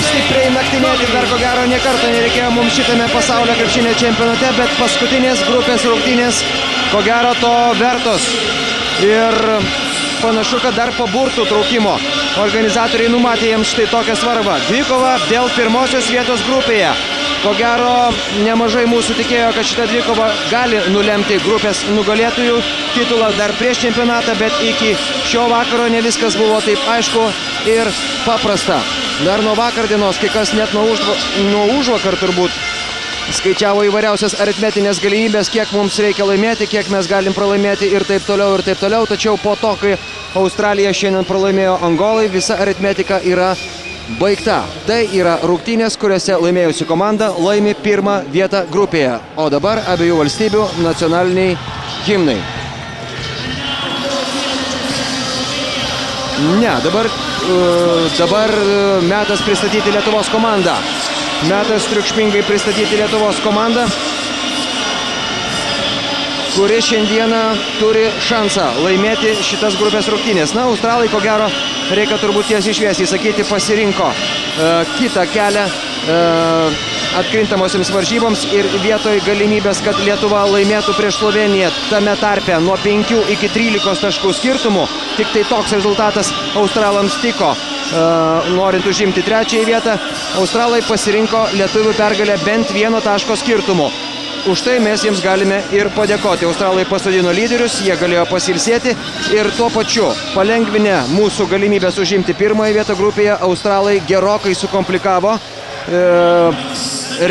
stipriai naktinėti, dar ko gero niekarto nereikėjo mums šitame pasaulio krepšinio čempionate, bet paskutinės grupės rungtynės ko gero to vertos. Ir panašu, kad dar po burtų traukimo organizatoriai numatė jiems štai tokią svarbą. Dvikova dėl pirmosios vietos grupėje. Ko gero, nemažai mūsų tikėjo, kad šita dvikova gali nulemti grupės nugalėtojų titulą dar prieš čempionatą, bet iki šio vakaro ne viskas buvo taip aišku ir paprasta. Dar nuo vakar dienos, kai kas net nuo užvakar turbūt skaičiavo įvairiausias aritmetinės galimybės, kiek mums reikia laimėti, kiek mes galim pralaimėti ir taip toliau ir taip toliau. Tačiau po to, kai Australija šiandien pralaimėjo Angolai, visa aritmetika yra baigta. Tai yra rungtynės, kuriuose laimėjusi komanda laimi pirmą vietą grupėje. O dabar abiejų valstybių nacionaliniai himnai. Ne, dabar metas pristatyti Lietuvos komandą. Metas triukšmingai pristatyti Lietuvos komandą, kuri šiandieną turi šansą laimėti šitas grupės rungtynės. Na, australai, ko gero, reikia turbūt tiesiai šviesiai sakyti, pasirinko kitą kelią atkrintamosiams varžyboms ir vietoj galimybės, kad Lietuva laimėtų prieš Slovėniją tame tarpe nuo 5 iki 13 taškų skirtumų, tik tai toks rezultatas australams tiko. Norint užimti trečiąją vietą, australai pasirinko lietuvių pergalę bent 1 taško skirtumu. Už tai mes jiems galime ir padėkoti. Australai pasodino lyderius, jie galėjo pasilsėti ir tuo pačiu palengvinę mūsų galimybės užimti pirmąją vietą grupėje, australai gerokai sukomplikavo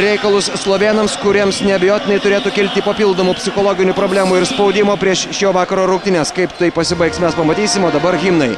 reikalus slovėnams, kuriems neabejotinai turėtų kilti papildomų psichologinių problemų ir spaudimo prieš šio vakaro rungtynes. Kaip tai pasibaigs, mes pamatysime, o dabar himnai.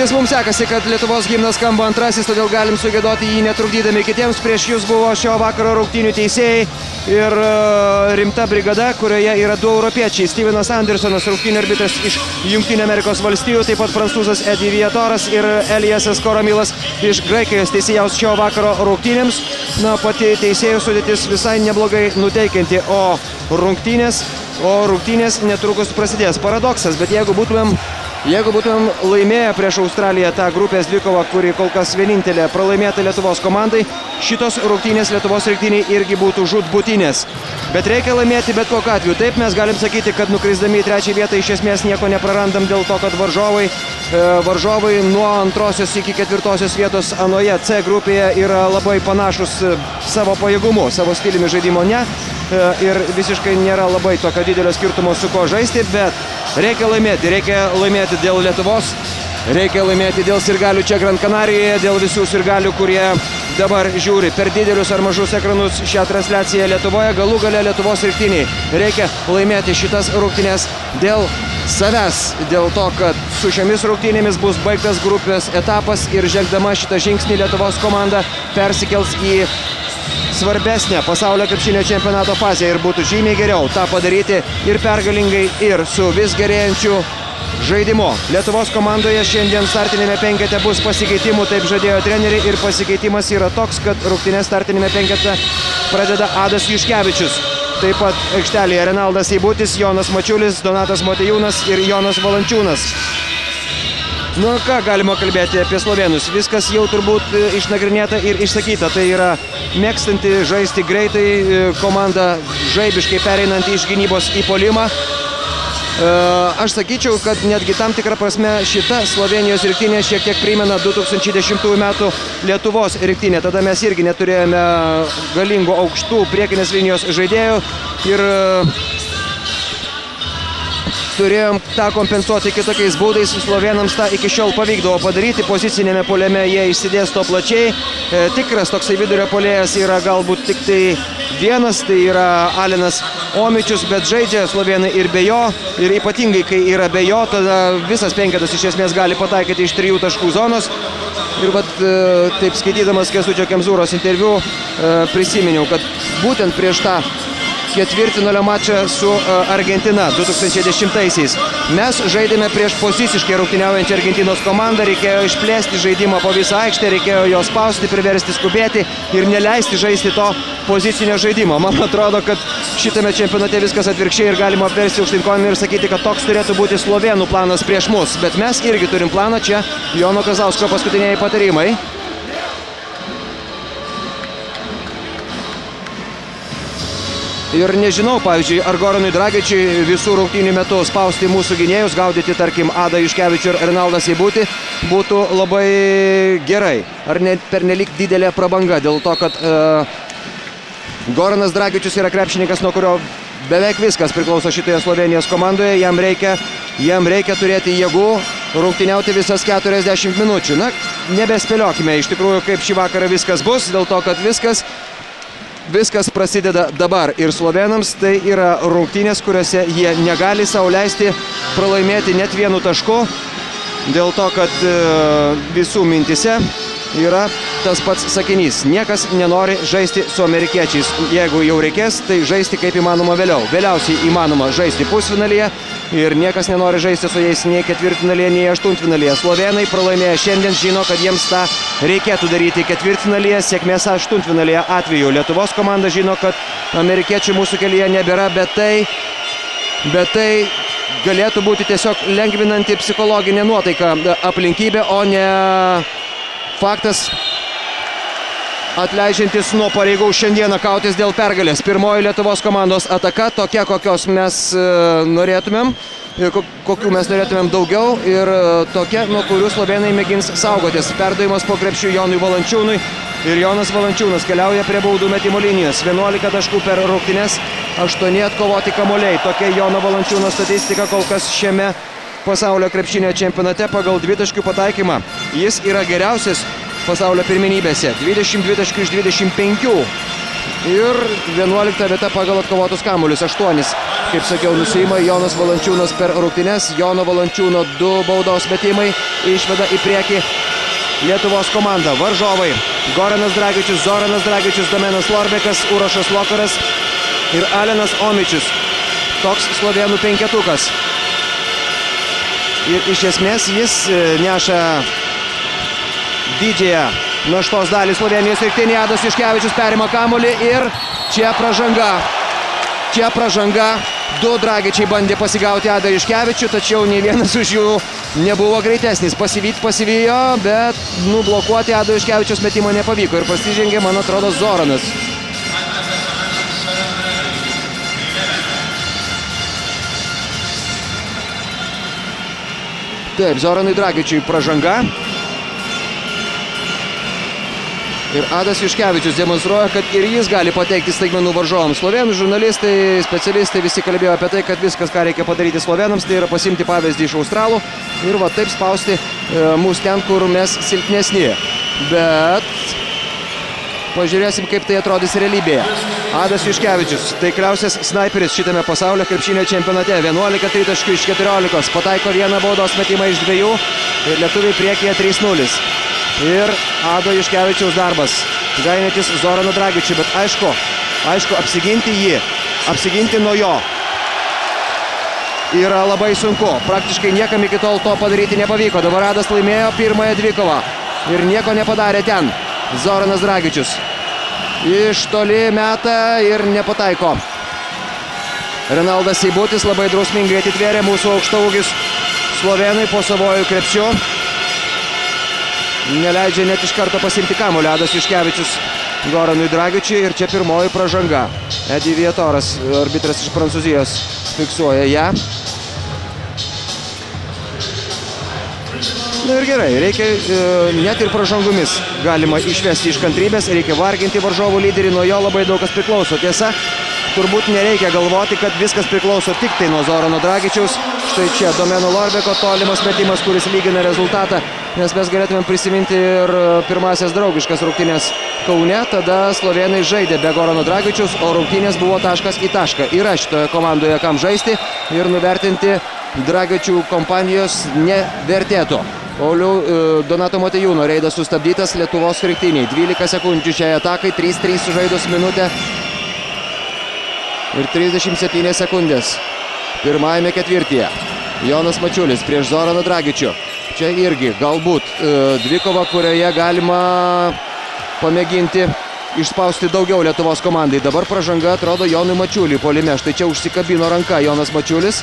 Vis mums sekasi, kad Lietuvos himnas skamba antrasis, todėl galim sugiedoti jį netrukdydami kitiems. Prieš jūs buvo šio vakaro rungtynių teisėjai ir rimta brigada, kurioje yra 2 europiečiai. Stevenas Andersonas, rungtynių arbitras iš Jungtinių Amerikos valstijų, taip pat prancūzas Edi Viatoras ir Eliasas Koramilas iš Graikijos teisėjaus šio vakaro rungtynėms. Na, pati teisėjų sudėtis visai neblogai nuteikianti, o rungtynės netrukus prasidės. Paradoksas, bet jeigu būtumėm laimėję prieš Australiją tą grupės dvikovą, kuri kol kas vienintelė pralaimėta Lietuvos komandai, šitos rungtynės Lietuvos rinktinei irgi būtų žūtbūtinės. Bet reikia laimėti bet kokiu atveju. Taip, mes galim sakyti, kad nukrisdami į 3. vietą iš esmės nieko neprarandam dėl to, kad varžovai nuo 2. iki 4. vietos anoje C grupėje yra labai panašus savo pajėgumu, savo stiliumi žaidimo ne. Ir visiškai nėra labai tokio didelio skirtumo su ko žaisti, bet reikia laimėti dėl Lietuvos, reikia laimėti dėl sirgalių čia Gran Kanarijoje, dėl visų sirgalių, kurie dabar žiūri per didelius ar mažus ekranus šią transliaciją Lietuvoje, galų gale Lietuvos rinktiniai. Reikia laimėti šitas rungtynes dėl savęs, dėl to, kad su šiomis rungtynėmis bus baigtas grupės etapas ir žengdama šitą žingsnį Lietuvos komanda persikels į svarbesnė pasaulio krepšinio čempionato fazė ir būtų žymiai geriau tą padaryti ir pergalingai, ir su vis gerėjančiu žaidimu. Lietuvos komandoje šiandien startinėme penkete bus pasikeitimų, taip žadėjo treneriai, ir pasikeitimas yra toks, kad rungtynes startinėme penkete pradeda Adas Juškevičius. Taip pat aikštelėje Renaldas Eibutis, Jonas Mačiulis, Donatas Motiejūnas ir Jonas Valančiūnas. Nu ką galima kalbėti apie slovėnus, viskas jau turbūt išnagrinėta ir išsakyta. Tai yra mėgstanti žaisti greitai komanda, žaibiškai pereinanti iš gynybos į puolimą. Aš sakyčiau, kad netgi tam tikrą prasme šita Slovėnijos rinktinė šiek tiek primena 2010 metų Lietuvos rinktinė. Tada mes irgi neturėjome galingų aukštų priekinės linijos žaidėjų ir turėjom tą kompensuoti kitokiais būdais. Slovėnams tą iki šiol pavykdavo padaryti. Pozicinėme puolime jie išsidėsto plačiai. Tikras toksai vidurio puolėjas yra galbūt tik tai vienas, tai yra Alinas Omičius, bet žaidžia slovėnai ir be jo. Ir ypatingai, kai yra be jo, tada visas penketas iš esmės gali pataikyti iš 3 taškų zonos. Ir vat taip skaitydamas Kęstučio Kemzūros interviu prisiminiau, kad būtent prieš tą ketvirtfinalio mačą su Argentina 2010-aisiais. Mes žaidėme prieš poziciškai rungtyniaujančią Argentinos komandą, reikėjo išplėsti žaidimą po visą aikštę, reikėjo jo spausti, priversti skubėti ir neleisti žaisti to pozicinio žaidimo. Man atrodo, kad šitame čempionate viskas atvirkščiai ir galima apversti aukštyn kojom ir sakyti, kad toks turėtų būti slovėnų planas prieš mus. Bet mes irgi turim planą, čia Jono Kazausko paskutiniai patarimai. Ir nežinau, pavyzdžiui, ar Goranui Dragičiui visų rungtynių metu spausti mūsų gynėjus, gaudyti, tarkim, Adą Juškevičių ir Renaldą Seibutį būtų labai gerai. Ar ne pernelyg didelė prabanga, dėl to, kad Goranas Dragičius yra krepšininkas, nuo kurio beveik viskas priklauso šitoje Slovėnijos komandoje. Jam reikia turėti jėgų rungtyniauti visas 40 minučių. Na, nebespėliokime iš tikrųjų, kaip šį vakarą viskas bus, dėl to, kad viskas prasideda dabar ir slovėnams tai yra rungtynės, kuriuose jie negali sau leisti pralaimėti net vienu tašku, dėl to, kad visų mintise yra tas pats sakinys. Niekas nenori žaisti su amerikiečiais. Jeigu jau reikės, tai žaisti kaip įmanoma vėliau. Vėliausiai įmanoma žaisti pusfinalyje ir niekas nenori žaisti su jais nei ketvirtfinalyje, nei aštuntfinalyje. Slovėnai pralaimėję šiandien žino, kad jiems tą reikėtų daryti ketvirtfinalyje, sėkmės aštuntfinalyje atveju. Lietuvos komanda žino, kad amerikiečių mūsų kelyje nebėra, bet tai galėtų būti tiesiog lengvinanti psichologinė nuotaika aplinkybė, o ne faktas atleidžiantis nuo pareigų šiandieną kautis dėl pergalės. Pirmoji Lietuvos komandos ataka, tokia, kokios mes norėtumėm, kokių mes norėtumėm daugiau ir tokia, nuo kurių slovėnai mėgins saugotis. Perdavimas po krepšių Jonui Valančiūnui ir Jonas Valančiūnas keliauja prie baudų metimo linijos. 11 taškų per rungtynes, 8 atkovoti kamuoliai. Tokia Jono Valančiūno statistika kol kas šiame pasaulio krepšinio čempionate pagal dvitaškių pataikymą. Jis yra geriausias pasaulio pirmenybėse. 22 taškų iš 25. Ir 11 vieta pagal atkovotus kamuolius. 8 kaip sakiau, nusiima Jonas Valančiūnas per rungtynes. Jono Valančiūno 2 baudos metimai išveda į priekį Lietuvos komandą. Varžovai Goranas Dragičius, Zoranas Dragičius, Domenas Lorbekas, Urošas Lokaras ir Alenas Omičius. Toks slovėnų penketukas. Ir iš esmės jis neša didžiąją naštos dalį Slovėnijos rinktinėje. Adas Juškevičius perima kamuolį ir čia pražanga. Čia pražanga. 2 Dragičiai bandė pasigauti Adą Juškevičių, tačiau nei vienas už jų nebuvo greitesnis. Pasivijo, bet nublokuoti Ado Juškevičiaus metimą nepavyko ir pasižengė, man atrodo, Zoranas. Taip, Zoranui Dragičiui pražanga. Ir Adas Juškevičius demonstruoja, kad ir jis gali pateikti staigmenų varžovams. Slovėnų žurnalistai, specialistai visi kalbėjo apie tai, kad viskas, ką reikia padaryti slovėnams, tai yra pasimti pavyzdį iš australų ir va taip spausti mus ten, kur mes silpnesni. Bet pažiūrėsim, kaip tai atrodys realybėje. Adas Juškevičius, taikliausias snaiperis šitame pasaulio krepšinio čempionate. 11 tritaškių iš 14, pataiko 1 baudos metimą iš 2 ir lietuviai priekyje 3-0. Ir Ado Juškevičiaus darbas. Gainėtis Zoranu Dragičiu, bet aišku, apsiginti jį, apsiginti nuo jo yra labai sunku. Praktiškai niekam iki tol to padaryti nepavyko. Dabar Adas laimėjo pirmąją dvikovą ir nieko nepadarė ten. Zoranas Dragičius iš toli meta ir nepataiko. Renaldas Seibutis labai drausmingai atitvėrė mūsų aukštaūgis slovėnai po savojų krepšiu. Neleidžia net iš karto pasimti kamuolį Adas Juškevičius Goranui Dragičiui ir čia pirmoji pražanga. Edi Vietoras, arbitras iš Prancūzijos, fiksuoja ją. Na ir gerai, reikia net ir pražangomis galima išvesti iš kantrybės, reikia varginti varžovų lyderį, nuo jo labai daug kas priklauso. Tiesa, turbūt nereikia galvoti, kad viskas priklauso tik tai nuo Zorano Dragičiaus. Štai čia Domeno Lorbeko tolimas metimas, kuris lygina rezultatą, nes mes galėtume prisiminti ir pirmasias draugiškas rungtynės Kaune. Tada slovėnai žaidė be Gorano Dragičiaus, o rungtynės buvo taškas į tašką. Yra šitoje komandoje kam žaisti ir nuvertinti Dragičių kompanijos nevertėtų. Pauliau Donato Motiejūno reidas sustabdytas Lietuvos rinktinei. 12 sekundžių šiai atakai, 3-3 sužaidus minutę ir 37 sekundės. Pirmajame ketvirtyje Jonas Mačiulis prieš Zoraną Dragičių. Čia irgi galbūt dvikova, kurioje galima pamėginti išspausti daugiau Lietuvos komandai. Dabar pražanga atrodo Jonui Mačiuliui puolime. Štai čia užsikabino ranka Jonas Mačiulis.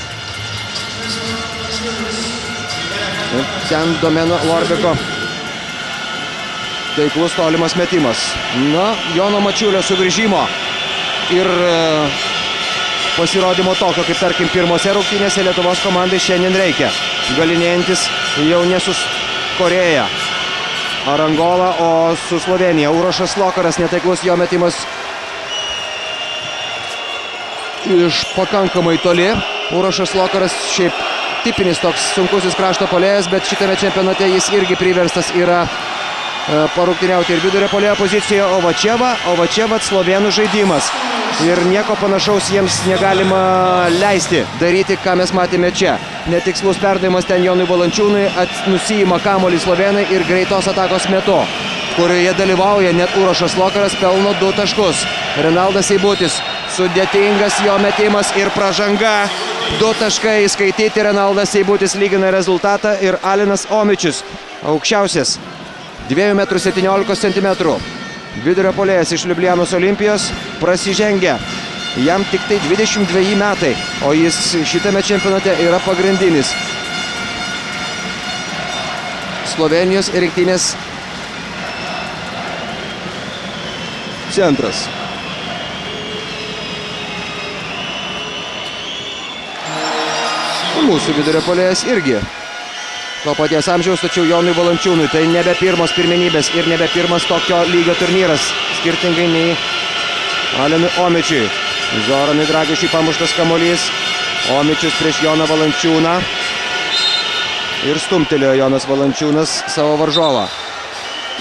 Ten Domeno Lorbeko taiklus tolimas metimas. Na, Jono Mačiulio sugrįžimo ir pasirodymo tokio, kaip tarkim pirmose rungtynėse Lietuvos komandai šiandien reikia. Galinėjantis jau ne su Koreja ar Angola, o su Slovėnija. Urošas Lokaras, netaiklus jo metimas iš pakankamai toli. Urošas Lokaras šiaip tipinis toks sunkusis krašto puolėjas, bet šitame čempionate jis irgi priverstas yra parungtyniauti ir vidurio puolėjo pozicijoje. O va čia slovėnų žaidimas. Ir nieko panašaus jiems negalima leisti daryti, ką mes matėme čia. Netikslus perdavimas ten Jonui Valančiūnui, nusiima kamuolį slovėnai ir greitos atakos metu, kurioje dalyvauja net Urošas Lokaras, pelno 2 taškus. Renaldas Seibutis, sudėtingas jo metimas ir pražanga. 2 taškai įskaityti, Renaldas Seibutis lygina rezultatą ir Alenas Omičius, aukščiausias, 2,17 m. Vidurio puolėjas iš Liublianos Olimpijos prasižengia. Jam tik tai 22 metai, o jis šitame čempionate yra pagrindinis Slovėnijos rinktinės centras. Mūsų vidurio puolėjas irgi to paties amžiaus, tačiau Jonui Valančiūnui tai nebe pirmos pirmenybės ir nebe pirmas tokio lygio turnyras, skirtingai nei Alenui Omičiui. Zoranui Dragičiui pamuštas kamuolys, Omičius prieš Joną Valančiūną ir stumtelėjo Jonas Valančiūnas savo varžovą.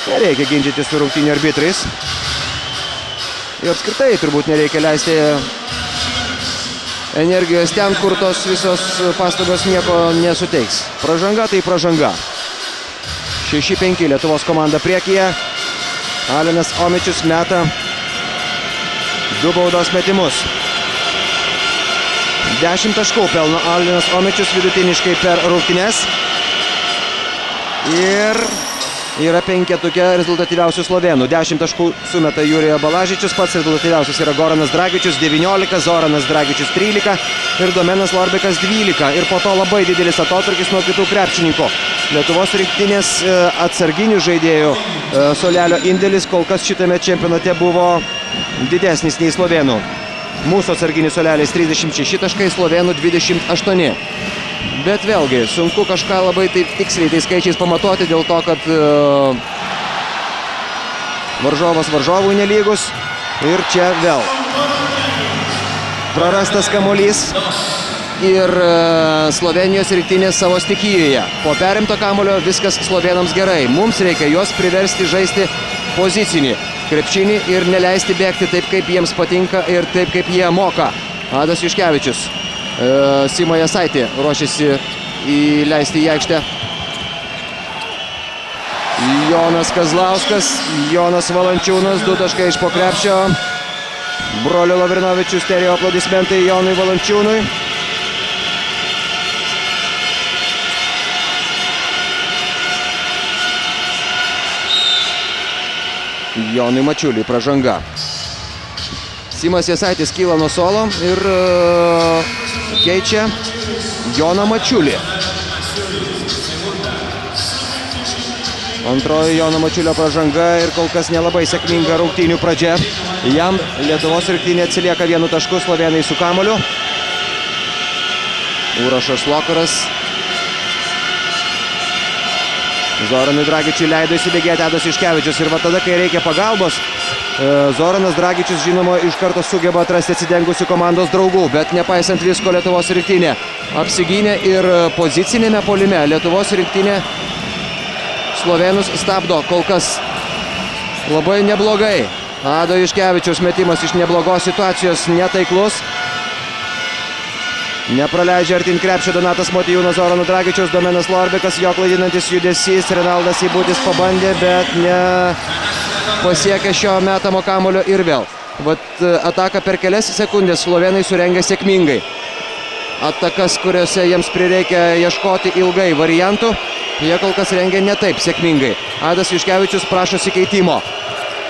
Nereikia ginčyti su rungtynių arbitrais ir apskritai turbūt nereikia leisti energijos ten, kur tos visos pastangos nieko nesuteiks. Pražanga tai pražanga. 6-5 Lietuvos komanda priekyje. Alinas Omičius meta 2 baudos metimus. 10 taškų pelno Alinas Omičius vidutiniškai per rungtynes. Ir yra penketuke rezultatyviausių slovėnų. 10 taškų sumeta Jurija Balažičius, pats rezultatyviausias yra Goranas Dragičius 19, Zoranas Dragičius 13 ir Domenas Lorbikas 12. Ir po to labai didelis atotrūkis nuo kitų krepšininkų. Lietuvos rinktinės atsarginių žaidėjų suolelio indėlis kol kas šitame čempionate buvo didesnis nei slovėnų. Mūsų atsarginis suolelis 36 taškai, slovėnų 28. Bet vėlgi, sunku kažką labai tiksliai tai skaičiais pamatuoti dėl to, kad varžovas varžovui nelygus. Ir čia vėl prarastas kamuolys ir Slovėnijos rinktinė savo stichijoje. Po perimto kamuolio viskas slovėnams gerai. Mums reikia juos priversti žaisti pozicinį krepšinį ir neleisti bėgti taip, kaip jiems patinka ir taip, kaip jie moka. Adas Juškevičius. Simo Jasaitė ruošiasi įleisti į aikštę. Jonas Kazlauskas, Jonas Valančiūnas, 2 taškai iš po krepšio. Brolių Lavrinovičius, stereo aplodismentai Jonui Valančiūnui. Jonui Mačiuliui pražanga. Simas Jasaitis kyla nuo suolo ir keičia Joną Mačiulį. Antroji Jono Mačiulio pražanga ir kol kas nelabai sėkminga rungtynių pradžia. Jam Lietuvos rinktinė atsilieka 1 tašku, slovėnai su kamuoliu. Urošas Lokaras. Zoranui Dragičiui leido įsibėgėti Adas Juškevičius ir va tada, kai reikia pagalbos, Zoranas Dragičius, žinoma, iš karto sugeba atrasti atsidengusių komandos draugų, bet nepaisant visko Lietuvos rinktinė apsigynė ir pozicinėme puolime Lietuvos rinktinė slovėnus stabdo kol kas labai neblogai. Ado Juškevičiaus metimas iš neblogos situacijos netaiklus. Nepraleidžia artin krepšio Donatas Motiejūnas, Zorano Dragičiaus, Domenas Lorbikas, jo klaidinantis judesys, Renaldas Seibutis pabandė, bet ne pasiekė šio metamo kamuolio ir vėl. Vat ataka per kelias sekundės slovėnai surengė sėkmingai. Atakas, kuriuose jiems prireikia ieškoti ilgai variantų, jie kol kas rengia ne taip sėkmingai. Adas Juškevičius prašosi keitimo.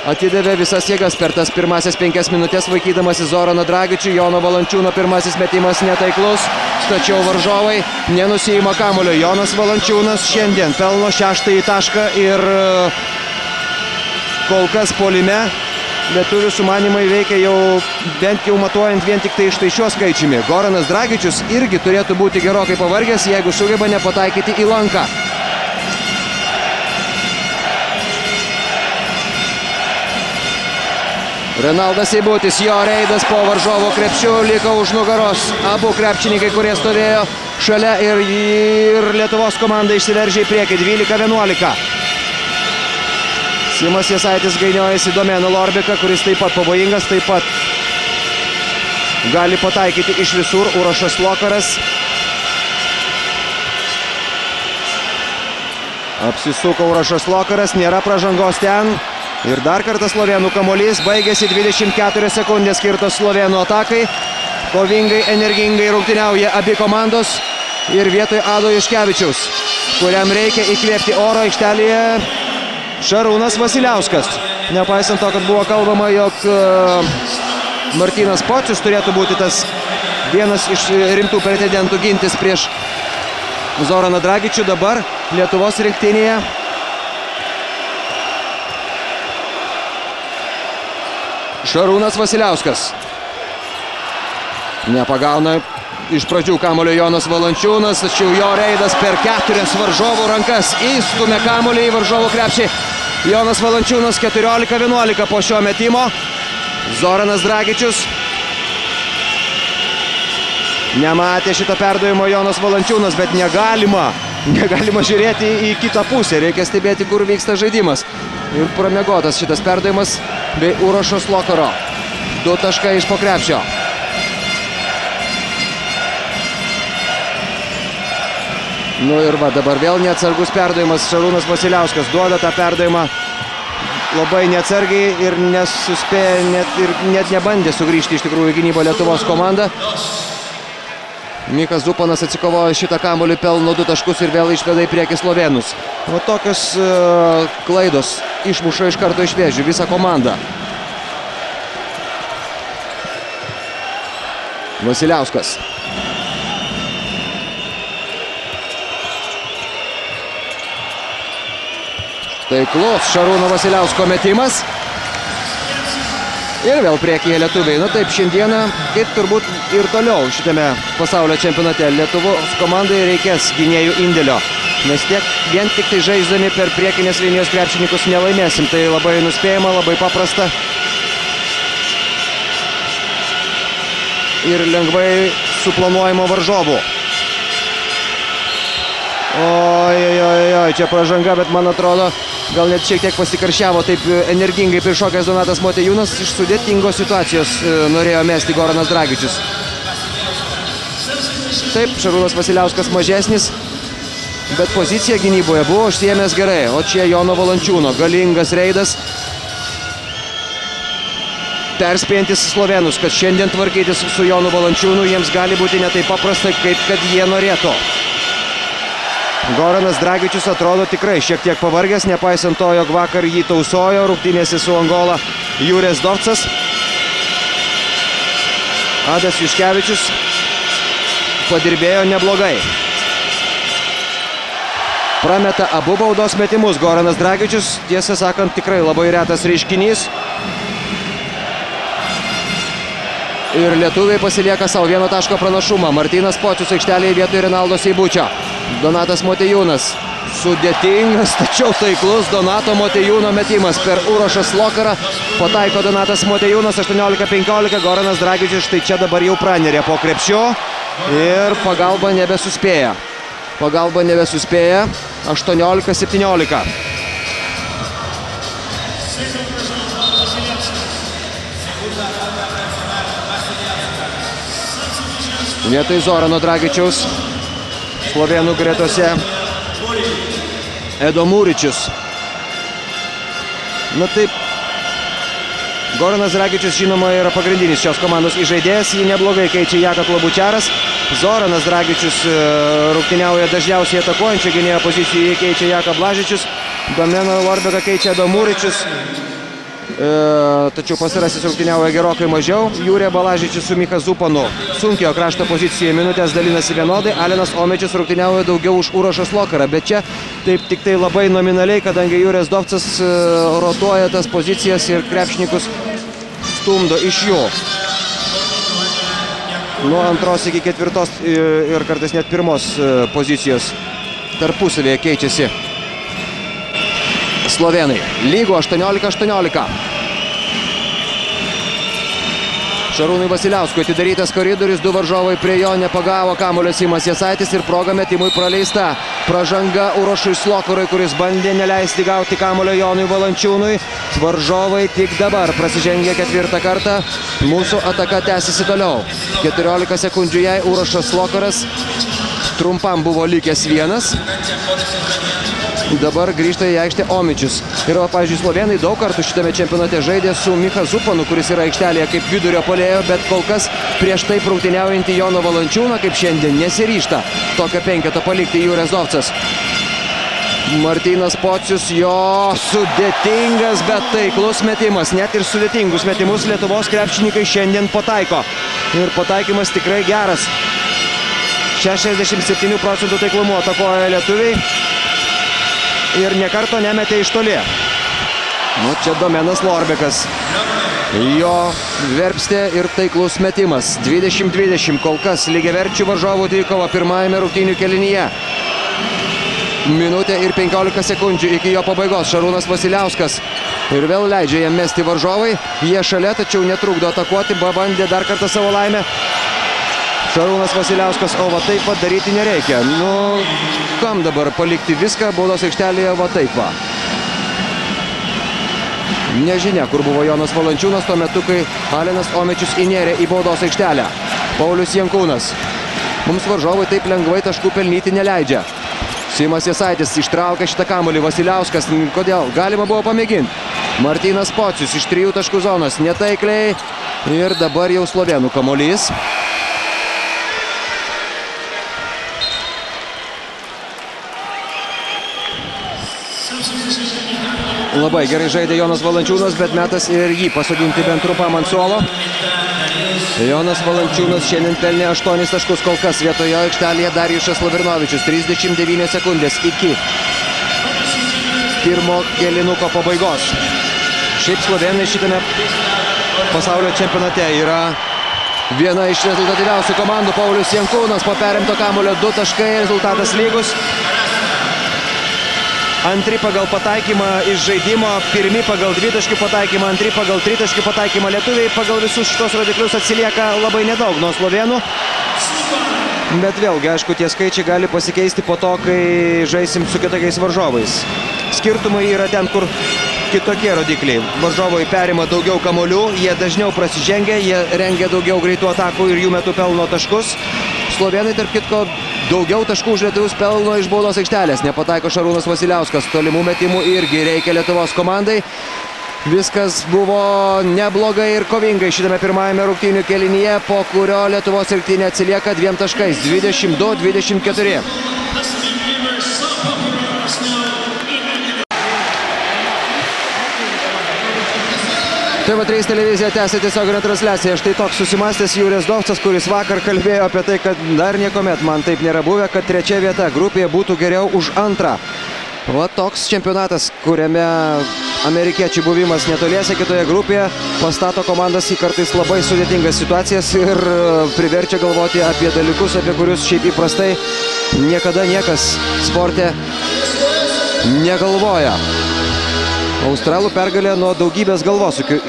Atidavė visas jėgas per tas pirmasias 5 minutės vaikydamasi Zoraną Dragičių. Jono Valančiūno pirmasis metimas netaiklus, tačiau varžovai nenusiima kamuolio. Jonas Valančiūnas šiandien pelno 6 tašką ir kol kas puolime lietuvių sumanymai veikia jau bent jau matuojant vien tik tai štai šiuo skaičiumi. Goranas Dragičius irgi turėtų būti gerokai pavargęs, jeigu sugeba nepataikyti į lanką. Renaldas Seibutis, jo reidas po varžovo krepšių, liko už nugaros. Abu krepšininkai, kurie stovėjo šalia ir Lietuvos komanda išsiveržė į priekį 12-11. Simas Jasaitis gainiojasi Domeną Lorbiką, kuris taip pat pavojingas, taip pat gali pataikyti iš visur. Urošas Lokaras. Apsisuko Urošas Lokaras, nėra pražangos ten. Ir dar kartą slovėnų kamuolys, baigėsi 24 sekundės skirtos slovėnų atakai. Kovingai, energingai rungtyniauja abi komandos ir vietoj Ado Juškevičiaus, kuriam reikia įkvėpti oro aikštelėje, Šarūnas Vasiliauskas. Nepaisant to, kad buvo kalbama, jog Martynas Pocius turėtų būti tas vienas iš rimtų pretendentų gintis prieš Zoraną Dragičių, dabar Lietuvos rinktinėje Šarūnas Vasiliauskas. Nepagauna iš pradžių kamuolio Jonas Valančiūnas, tačiau jo reidas per 4 varžovų rankas įstumia kamuolį į varžovų krepšį. Jonas Valančiūnas 14-11 po šio metimo. Zoranas Dragičius. Nematė šito perdavimo Jonas Valančiūnas, bet negalima žiūrėti į kitą pusę, reikia stebėti, kur vyksta žaidimas. Ir pramiegotas šitas perdavimas bei Urošos Lokaro. 2 taškai iš po krepšio. Nu ir va, dabar vėl neatsargus perdavimas. Šarūnas Vasiliauskas duoda tą perdavimą labai neatsargiai ir nesuspėjo, net nebandė sugrįžti iš tikrųjų gynybą Lietuvos komanda. Michas Zupanas atsikovojo šitą kamuolį, pelno 2 taškus ir vėl išveda į priekį slovėnus. O tokios klaidos išmuša iš karto iš vėžių visą komandą. Vasiliauskas. Taiklus Šarūno Vasiliausko metimas. Ir vėl priekyje lietuviai. Na taip, šiandieną, kaip turbūt ir toliau šitame pasaulio čempionate, Lietuvos komandai reikės gynėjų indėlio. Nes vien tik tai žaisdami per priekinės linijos krepšininkus nelaimėsim. Tai labai nuspėjama, labai paprasta. Ir lengvai suplanuojamo varžovų. Oi, čia pražanga, bet man atrodo, gal net šiek tiek pasikaršiavo taip energingai prišokęs Donatas Motiejūnas. Iš sudėtingos situacijos norėjo mesti Goranas Dragičius. Taip, Šarūnas Vasiliauskas mažesnis, bet pozicija gynyboje buvo užsiėmęs gerai. O čia Jono Valančiūno galingas reidas. Perspėjantis slovėnus, kad šiandien tvarkytis su Jonu Valančiūnu jiems gali būti ne taip paprasta, kaip kad jie norėtų. Goranas Dragičius atrodo tikrai šiek tiek pavargęs, nepaisant to, jog vakar jį tausojo rungtynėse su Angola Jūrės Dovcas. Adas Juškevičius padirbėjo neblogai. Prameta abu baudos metimus Goranas Dragičius, tiesą sakant, tikrai labai retas reiškinys. Ir lietuviai pasilieka savo 1 taško pranašumą. Martynas Pocius aikštelėje vietoj Rinaldo Seibučio. Donatas Motiejūnas. Sudėtingas, tačiau taiklus Donato Motiejūno metimas per Urošą Slokarą. Pataiko Donatas Motiejūnas 18-15. Goranas Dragičius štai čia dabar jau pranerė po krepšiu. Ir pagalba nebesuspėja. 18-17. Vietoj Zorano Dragičiaus slovėnų gretose Edo Mūričius. Na taip, Goranas Dragičius žinoma yra pagrindinis šios komandos įžaidėjas, jį neblogai keičia Jakas Klobučiaras. Zoranas Dragičius rungtyniauja dažniausiai atakuojančio gynėjo pozicijoje, keičia Jaką Blažičius. Domeno Lorbeką keičia Edo Mūričius. Tačiau pasirasis rungtyniauja gerokai mažiau. Jūrė Balažičius su Micha Zupanu sunkio krašto pozicijoje minutės dalinasi vienodai. Alenas Omečius rungtyniauja daugiau už Urošą Slokarą, bet čia taip tik tai labai nominaliai, kadangi Jūrės Dovcas rotuoja tas pozicijas ir krepšininkus stumdo iš jų. Nuo 2 iki 4 ir kartais net 1 pozicijos tarpusavėje keičiasi slovėnai. Lygų 18-18. Šarūnui Vasiliauskui atidarytas koridorius, 2 varžovai prie jo nepagavo kamuolio Simas Jasaitis ir proga metimui praleista. Pražanga Urošui Slokarui, kuris bandė neleisti gauti kamuolio Jonui Valančiūnui. Varžovai tik dabar prasižengė 4 kartą. Mūsų ataka tęsiasi toliau. 14 sekundžių jai Urošas Slokaras trumpam buvo likęs vienas. Dabar grįžta į aikštę Omičius. Ir, pavyzdžiui, slovėnai daug kartų šitame čempionate žaidė su Micha Zupanu, kuris yra aikštelėje kaip vidurio puolėjo, bet kol kas prieš tai rungtyniaujantį Joną Valančiūną, kaip šiandien, nesiryžta tokio penketo palikti Jūrės Dovcas. Martynas Pocius, jo sudėtingas, bet taiklus metimas. Net ir sudėtingus metimus Lietuvos krepšininkai šiandien pataiko. Ir pataikymas tikrai geras. 67% taiklumu atakoja lietuviai. Ir nekarto nemetė iš toli. Nu, čia Domenas Lorbekas. Jo verpstė ir taiklus metimas. 20-20 kol kas lygiaverčių varžovų dvikova pirmajame rungtynių kėlinyje. Minutė ir 15 sekundžių iki jo pabaigos. Šarūnas Vasiliauskas. Ir vėl leidžia jam mesti varžovai. Jie šalia, tačiau netrukdo atakuoti. Bandė dar kartą savo laimę. Šarūnas Vasiliauskas, o va taip pat daryti nereikia. Nu, kam dabar palikti viską baudos aikštelėje, va taip va. Nežinia, kur buvo Jonas Valančiūnas tuo metu, kai Alenas Omečius įnėrė į baudos aikštelę. Paulius Jankūnas. Mums varžovai taip lengvai taškų pelnyti neleidžia. Simas Jasaitis ištraukė šitą kamuolį. Vasiliauskas, kodėl? Galima buvo pamėginti. Martynas Pocius iš 3 taškų zonos, netaikliai. Ir dabar jau slovėnų kamuolys. Labai gerai žaidė Jonas Valančiūnas, bet metas ir jį pasodinti bent trumpam ant suolo. Jonas Valančiūnas šiandien pelnė 8 taškus kol kas. Vietoje aikštelėje Darijušas Lavrinovičius. 39 sekundės iki pirmo kėlinuko pabaigos. Šiaip slovėnai šitame pasaulio čempionate yra viena iš rezultatyviausių komandų. Paulius Jankūnas po perimto kamuolio 2 taškai, rezultatas lygus. Antri pagal pataikymą iš žaidimo, pirmi pagal 2 taškių pataikymą, antri pagal 3 taškių pataikymą. Lietuviai pagal visus šitos rodiklius atsilieka labai nedaug nuo slovėnų. Bet vėlgi, aišku, tie skaičiai gali pasikeisti po to, kai žaisim su kitokiais varžovais. Skirtumai yra ten, kur kitokie rodikliai. Varžovai perima daugiau kamuolių, jie dažniau prasižengia, jie rengia daugiau greitų atakų ir jų metu pelno taškus. Slovėnai, tarp kitko, daugiau taškų už lietuvius pelno iš baudos aikštelės. Nepataiko Šarūnas Vasiliauskas. Tolimų metimų irgi reikia Lietuvos komandai. Viskas buvo neblogai ir kovingai šitame pirmajame rungtynių kėlinyje, po kurio Lietuvos rinktinė atsilieka 2 taškais. 22-24. TV3 televizija tęsia tiesioginę transliaciją. Štai toks susimastęs Jūrijas Dovcas, kuris vakar kalbėjo apie tai, kad dar niekuomet man taip nėra buvę, kad 3 vieta grupėje būtų geriau už 2. Va toks čempionatas, kuriame amerikiečių buvimas netoliese kitoje grupėje pastato komandas į kartais labai sudėtingas situacijas ir priverčia galvoti apie dalykus, apie kurius šiaip įprastai niekada niekas sporte negalvoja. Australų pergalė nuo daugybės galvosūkių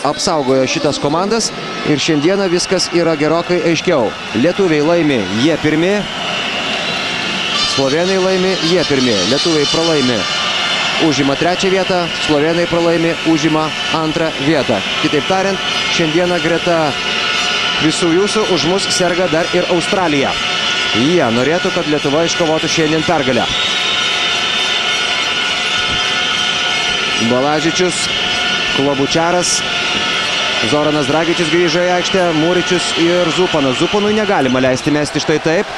apsaugojo šitas komandas ir šiandieną viskas yra gerokai aiškiau. Lietuviai laimi, jie pirmi. Slovėnai laimi, jie pirmi. Lietuviai pralaimi, užima 3 vietą. Slovėnai pralaimi, užima 2 vietą. Kitaip tariant, šiandieną greta visų jūsų už mus serga dar ir Australija. Jie norėtų, kad Lietuva iškovotų šiandien pergalę. Balažičius, Klobučiaras, Zoranas Dragičius grįžo į aikštę, Mūričius ir Zupanas. Zupanui negalima leisti mesti štai taip.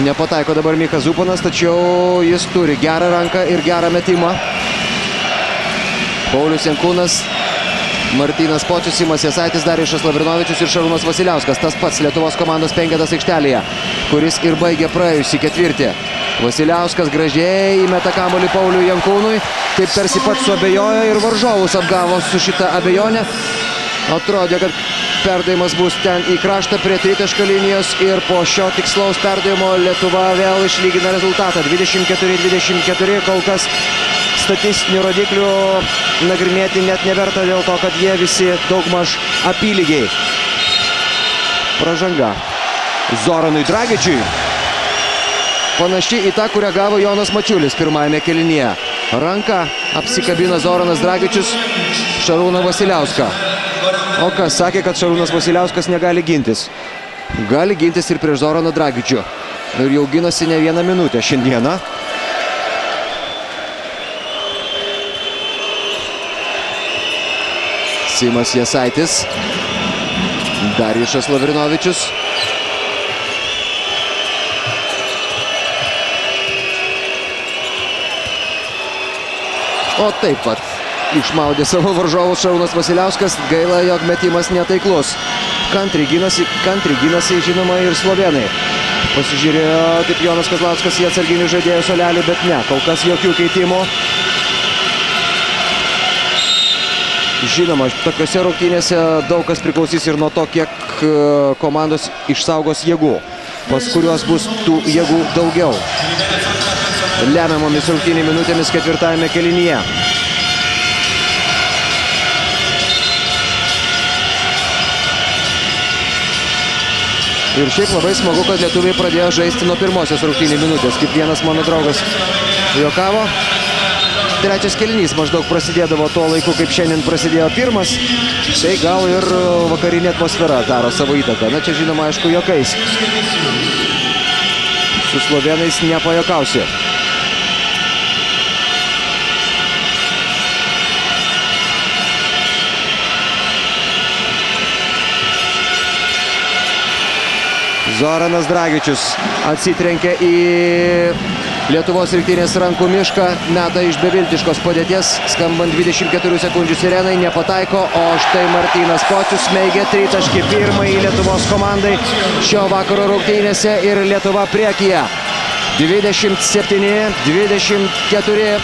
Nepataiko dabar Mikas Zupanas, tačiau jis turi gerą ranką ir gerą metimą. Paulius Jankūnas, Martynas Pocius, Simas Jasaitis, Darijušas Lavrinovičius ir Šarūnas Vasiliauskas. Tas pats Lietuvos komandos penketas aikštelėje, kuris ir baigė praėjusį ketvirtį. Vasiliauskas gražiai įmeta kamuolį Pauliui Jankūnui, kaip tarsi pats suabejojo ir varžovus apgavo su šitą abejonę. Atrodė, kad perdavimas bus ten į kraštą prie tritaškio linijos ir po šio tikslaus perdavimo Lietuva vėl išlygina rezultatą. 24-24, kol kas statistinių rodiklių nagrinėti net neverta dėl to, kad jie visi daugmaž apylygiai. Pražanga Zoranui Dragičiui. Panaši į tą, kurią gavo Jonas Mačiulis pirmajame kėlinyje. Ranka apsikabina Zoranas Dragičius Šarūną Vasiliauską. O kas sakė, kad Šarūnas Vasiliauskas negali gintis? Gali gintis ir prieš Zoraną Dragičių. Ir jau ginasi ne 1 minutę šiandieną. Simas Jasaitis. Darijušas Lavrinovičius. O taip pat išmaudė savo varžovus Šarūnas Vasiliauskas. Gaila, jog metimas netaiklus. Kantriai ginasi, žinoma, ir slovėnai. Pasižiūrėjo kaip Jonas Kazlauskas į atsarginių žaidėjų suolelį, bet ne, kol kas jokių keitimų. Žinoma, tokiose rungtynėse daug kas priklausys ir nuo to, kiek komandos išsaugos jėgų, pas kuriuos bus tų jėgų daugiau. Lemiamomis rungtynių minutėmis ketvirtajame kėlinyje. Ir šiaip labai smagu, kad lietuviai pradėjo žaisti nuo pirmosios rungtynių minutės, kaip vienas mano draugas juokavo. Trečias kėlinys maždaug prasidėdavo tuo laiku, kaip šiandien prasidėjo pirmas. Tai gal ir vakarinė atmosfera daro savo įtaką. Na čia žinoma, aišku, juokais. Su slovėnais nepajokausi. Zoranas Dragičius atsitrenkia į Lietuvos rinktinės rankų mišką, meta iš beviltiškos padėties, skambant 24 sekundžių sirenai, nepataiko, o štai Martynas Pocius smeigia tritaškį pirmąjį Lietuvos komandai šio vakaro rungtynėse ir Lietuva priekyje. 27-24.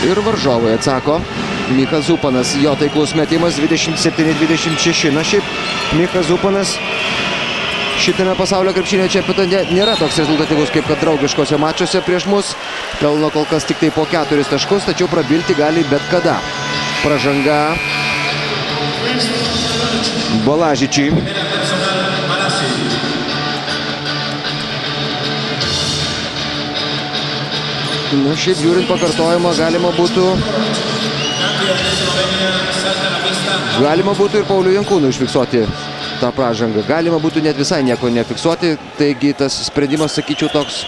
Ir varžovai atsako. Michas Zupanas, jo taiklus metimas 27-26. Na šiaip, Michas Zupanas šitame pasaulio krepšinio čempionate nėra toks rezultatyvus kaip kad draugiškose mačuose prieš mus. Pelno kol kas tik tai po 4 taškus, tačiau prabilti gali bet kada. Pražanga Balažičiui. Na, šiaip žiūrint pakartojimą galima būtų ir Pauliui Jankūnui užfiksuoti tą pražangą. Galima būtų net visai nieko nefiksuoti, taigi tas sprendimas, sakyčiau, toks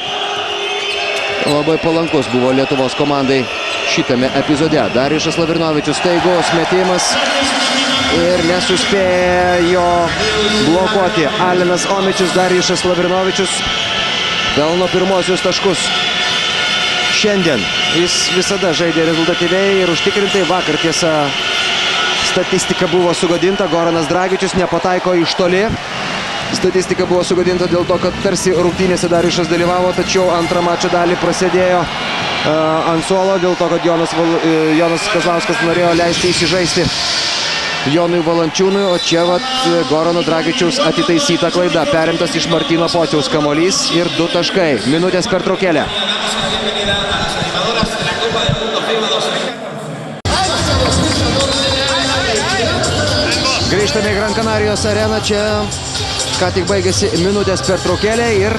labai palankus buvo Lietuvos komandai šitame epizode. Darijušas Lavrinovičius, staigus metimas ir nesuspėjo blokuoti Alinas Omičius. Darijušas Lavrinovičius pelno pirmosius taškus. Šiandien jis visada žaidė rezultatyviai ir užtikrintai. Vakar tiesa statistika buvo sugadinta. Goranas Dragičius nepataiko iš toli. Statistika buvo sugadinta dėl to, kad tarsi rungtynėse Darijušas dalyvavo, tačiau antrą mačo dalį prasidėjo ant suolo dėl to, kad Jonas Kazlauskas norėjo leisti įsižaisti Jonui Valančiūnui, o čia Gorano Dragičiaus atitaisyta klaida. Perimtas iš Martyno Pociaus kamuolys ir 2 taškai. Minutės pertraukėlė. Grįžtame į Gran Canarijos areną. Čia ką tik baigėsi minutės pertraukėlė ir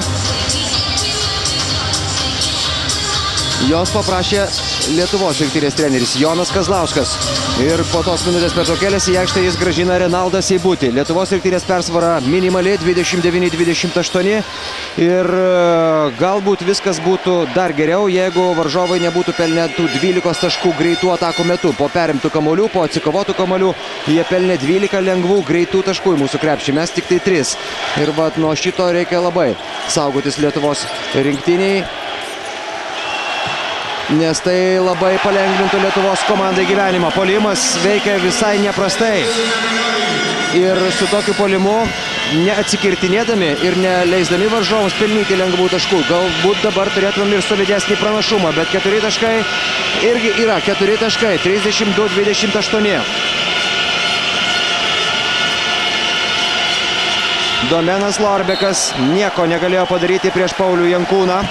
jos paprašė Lietuvos rinktinės treneris Jonas Kazlauskas. Ir po tos minutės pertraukėlės į aikštę jis grąžina Renaldą Seibutį. Lietuvos rinktinės persvara minimali 29-28. Ir galbūt viskas būtų dar geriau, jeigu varžovai nebūtų pelnę tų 12 taškų greitų atakų metu. Po perimtų kamuolių, po atsikovotų kamuolių jie pelnė 12 lengvų greitų taškų į mūsų krepšį. Mes tik tai 3. Ir nuo šito reikia labai saugotis Lietuvos rinktiniai, nes tai labai palengvintų Lietuvos komandai gyvenimą. Puolimas veikia visai neprastai. Ir su tokiu puolimu, neatsikirtinėdami ir neleisdami varžovams pelnyti lengvų taškų, galbūt dabar turėtumėm ir solidesnį pranašumą, bet 4 taškai irgi yra. 4 taškai, 32-28. Domenas Lorbekas nieko negalėjo padaryti prieš Paulių Jankūną.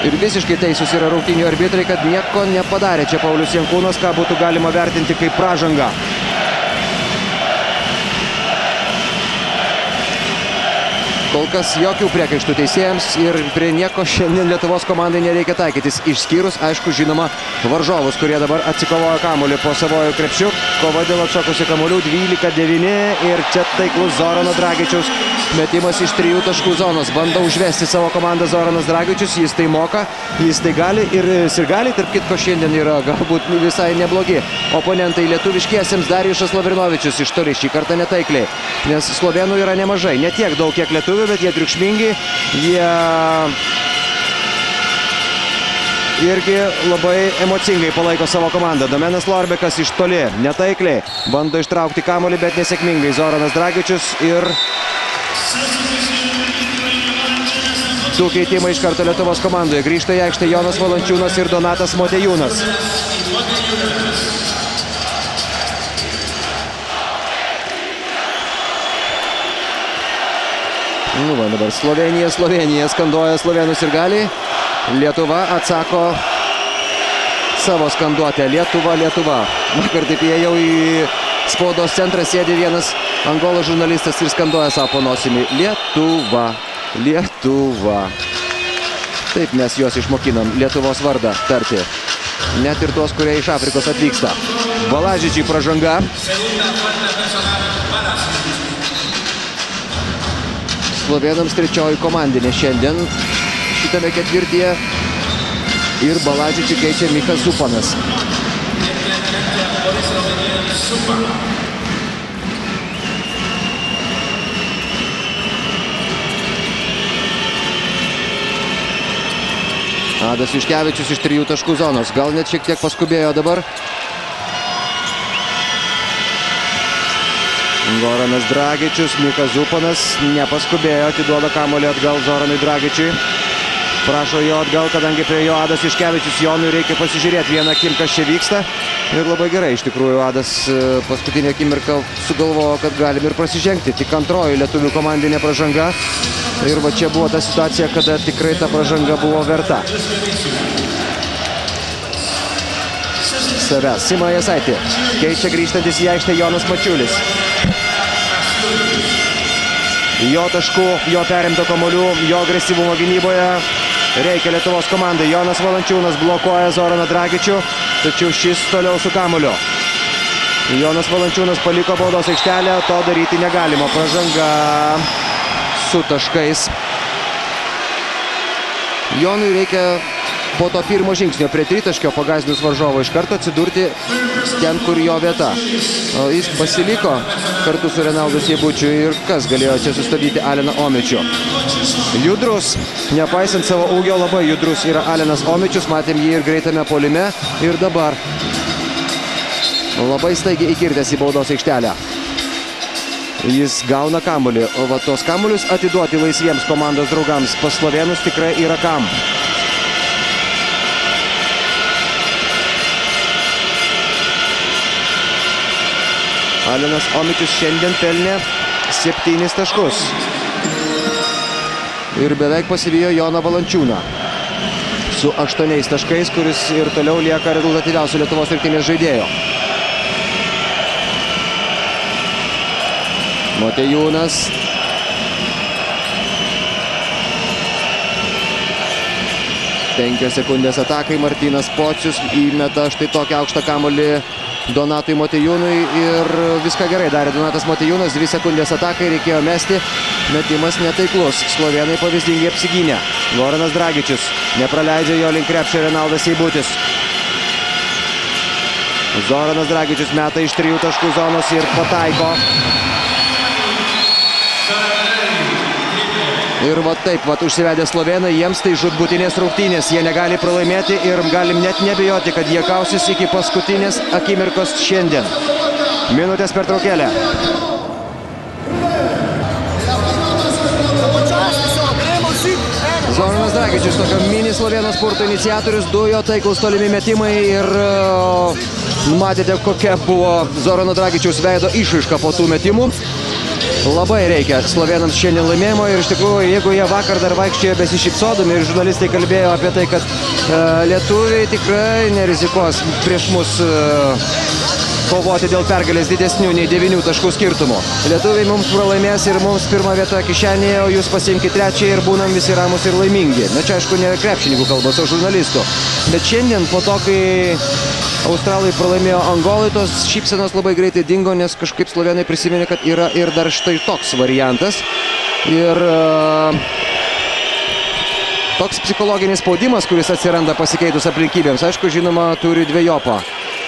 Ir visiškai teisūs yra rungtynių arbitrai, kad nieko nepadarė čia Paulius Jankūnas, ką būtų galima vertinti kaip pražangą. Kol kas jokių priekaištų teisėjams ir prie nieko šiandien Lietuvos komandai nereikia taikytis. Išskyrus, aišku, žinoma, varžovus, kurie dabar atsikovojo kamuolį po savojų krepšių. Kova dėl atšokusių kamuolių 12-9 ir čia taiklus Zorano Dragičiaus metimas iš 3 taškų zonos. Bando užvesti savo komandą Zoranas Dragičius, jis tai moka, jis tai gali ir sirgaliai, tarp kitko, šiandien yra galbūt visai neblogi. Oponentai lietuviškiesiems Darijušas Lavrinovičius iš toli šį kartą netaikliai, nes slovėnų yra nemažai, ne tiek daug kiek lietuvių, bet jie triukšmingi, jie irgi labai emocingai palaiko savo komandą. Domenas Lorbekas iš toli, netaikliai, bando ištraukti kamuolį, bet nesėkmingai. Zoranas Dragičius ir 2 keitimai iš karto Lietuvos komandoje. Grįžta į aikštę Jonas Valančiūnas ir Donatas Motiejūnas. Nu va, dabar Slovenija skanduoja slovėnų sirgaliai. Lietuva atsako savo skanduotę. Lietuva. Vakar taip įėjau į spaudos centrą, sėdi vienas Angolos žurnalistas ir skanduoja savo po nosimi: Lietuva, Lietuva. Taip mes juos išmokinam Lietuvos vardą tarti. Net ir tuos, kurie iš Afrikos atvyksta. Balažičiai pražanga. Slovėnams trečioji komandinė šiandien šitame ketvirtyje. Ir Balažičiai keičia Michas Zupanas. Adas Juškevičius iš 3 taškų zonos. Gal net šiek tiek paskubėjo dabar. Goranas Dragičius, Michas Zupanas nepaskubėjo, atiduoda kamuolį atgal Zoranui Dragičiui. Prašo jo atgal, kadangi prie jo Adas Juškevičius. Jonui reikia pasižiūrėti vieną akim, kas čia vyksta. Ir labai gerai, iš tikrųjų, Adas paskutinę akimirką sugalvojo, kad galim ir prasižengti. Tik antroji lietuvių komandinė pražanga. Ir va čia buvo ta situacija, kada tikrai ta pražanga buvo verta savęs. Sima Jasaitė keičia grįžtantis į aikštę Jonas Mačiulis. Jo taškų, jo perimto kamuolių, jo agresyvumo gynyboje reikia Lietuvos komandai. Jonas Valančiūnas blokuoja Zoraną Dragičių, tačiau šis toliau su kamuoliu. Jonas Valančiūnas paliko baudos aikštelę, to daryti negalima. Pražanga su taškais. Jonui reikia po to pirmo žingsnio prie tritaškio pagąsdinus varžovo iš karto atsidurti ten, kur jo vieta. O jis pasiliko kartu su Renaldu Seibučiu ir kas galėjo čia sustabdyti Aleną Omičių. Judrus, nepaisant savo ūgio, labai judrus yra Alenas Omičius. Matėm jį ir greitame puolime. Ir dabar labai staigiai įkirtęs į baudos aikštelę. Jis gauna kamuolį, o va tos kamuolius atiduoti laisviems komandos draugams pas slovėnus tikrai yra kam. Alenas Omičius šiandien pelnė 7 taškus. Ir beveik pasivijo Joną Valančiūną su 8 taškais, kuris ir toliau lieka rezultatyviausiu Lietuvos rinktinės žaidėjo. Motiejūnas. Penkios sekundės atakai. Martynas Pocius įmeta štai tokį aukštą kamuolį Donatui Motiejūnui ir viską gerai darė Donatas Motiejūnas. 2 sekundės atakai, reikėjo mesti. Metimas netaiklus. Slovėnai pavyzdingai apsigynė. Goranas Dragičius nepraleidžia jo link krepšio Renaldas Seibutis. Zoranas Dragičius meta iš 3 taškų zonos ir pataiko. Ir va taip, va užsivedė slovėnai, jiems tai žūtbūtinės rungtynės, jie negali pralaimėti ir galim net nebijoti, kad jie kausis iki paskutinės akimirkos šiandien. Minutės pertraukėlė. Zoranas Dragičius, tokio mini slovėnų sporto iniciatorius, 2 jo taiklūs tolimi metimai ir matėte, kokia buvo Zorano Dragičiaus veido išraiška po tų metimų. Labai reikia slovėnams šiandien laimėjimo ir iš tikrųjų, jeigu jie vakar dar vaikščiojo besišypsodami ir žurnalistai kalbėjo apie tai, kad lietuviai tikrai nerizikuos prieš mus kovoti dėl pergalės didesnių nei 9 taškų skirtumų. Lietuviai mums pralaimės ir mums pirma vieta kišenėje, o jūs pasiimkite 3 ir būnam visi ramus ir laimingi. Na čia aišku ne krepšininkų kalbos, o žurnalistų. Bet šiandien po to, kai Australai pralaimėjo Angolai, tos šypsenos labai greitai dingo, nes kažkaip slovėnai prisiminė, kad yra ir dar štai toks variantas. Ir toks psichologinis spaudimas, kuris atsiranda pasikeitus aplinkybėms, aišku, žinoma, turi dvejopą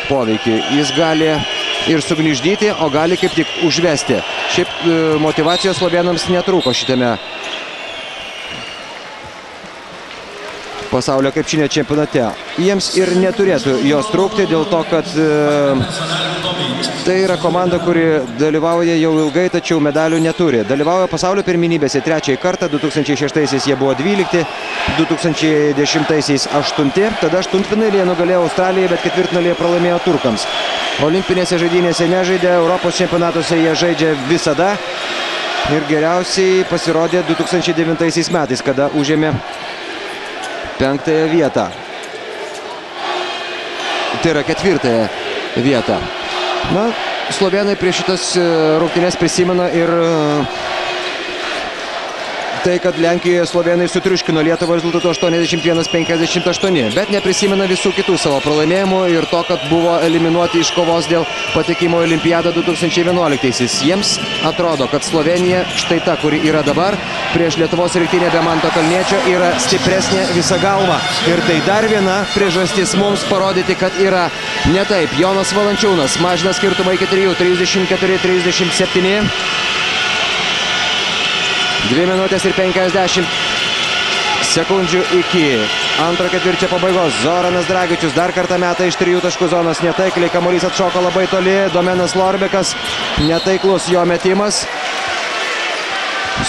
poveikį. Jis gali ir sugniuždyti, o gali kaip tik užvesti. Šiaip motyvacijos slovėnams netrūko šitame pasaulio krepšinio čempionate. Jiems ir neturėtų jos trūkti dėl to, kad tai yra komanda, kuri dalyvauja jau ilgai, tačiau medalių neturi. Dalyvauja pasaulio pirmenybėse 3 kartą, 2006-aisiais jie buvo 12, 2010-aisiais 8, tada aštuntfinalyje nugalėjo Australiją, bet ketvirtfinalyje pralaimėjo turkams. Olimpinėse žaidynėse nežaidė, Europos čempionatuose jie žaidžia visada ir geriausiai pasirodė 2009 metais, kada užėmė 5 vietą. Tai yra 4 vietą. Na, slovėnai prieš šitas rungtynes prisimena ir tai, kad Lenkijoje slovėnai sutriuškino Lietuvą rezultatu 81-58, bet neprisimena visų kitų savo pralaimėjimų ir to, kad buvo eliminuoti iš kovos dėl patekimo į Olimpiadą 2011-aisiais. Jiems atrodo, kad Slovėnija, štai ta, kuri yra dabar, prieš Lietuvos rinktinę be Manto Kalniečio, yra stipresnė visa galva. Ir tai dar viena priežastis mums parodyti, kad yra ne taip. Jonas Valančiūnas mažina skirtumą iki 3, 34-37. 2 minutės ir 50 sekundžių iki antro ketvirčio pabaigos. Zoranas Dragičius dar kartą meta iš 3 taškų zonos netaikliai. Kamuolys atšoko labai toli. Domenas Lorbekas, netaiklus jo metimas.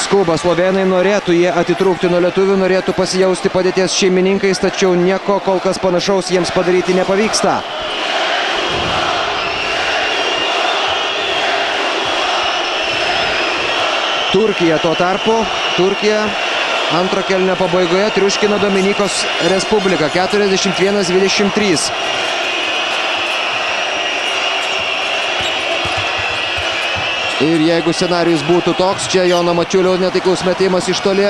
Skuba slovėnai, norėtų jie atitrūkti nuo lietuvių, norėtų pasijausti padėties šeimininkais, tačiau nieko kol kas panašaus jiems padaryti nepavyksta. Turkija tuo tarpu, Turkija antro kėlinio pabaigoje triuškino Dominikos Respubliką 41-23. Ir jeigu scenarijus būtų toks, čia Jono Mačiulio netaiklus metimas iš toli,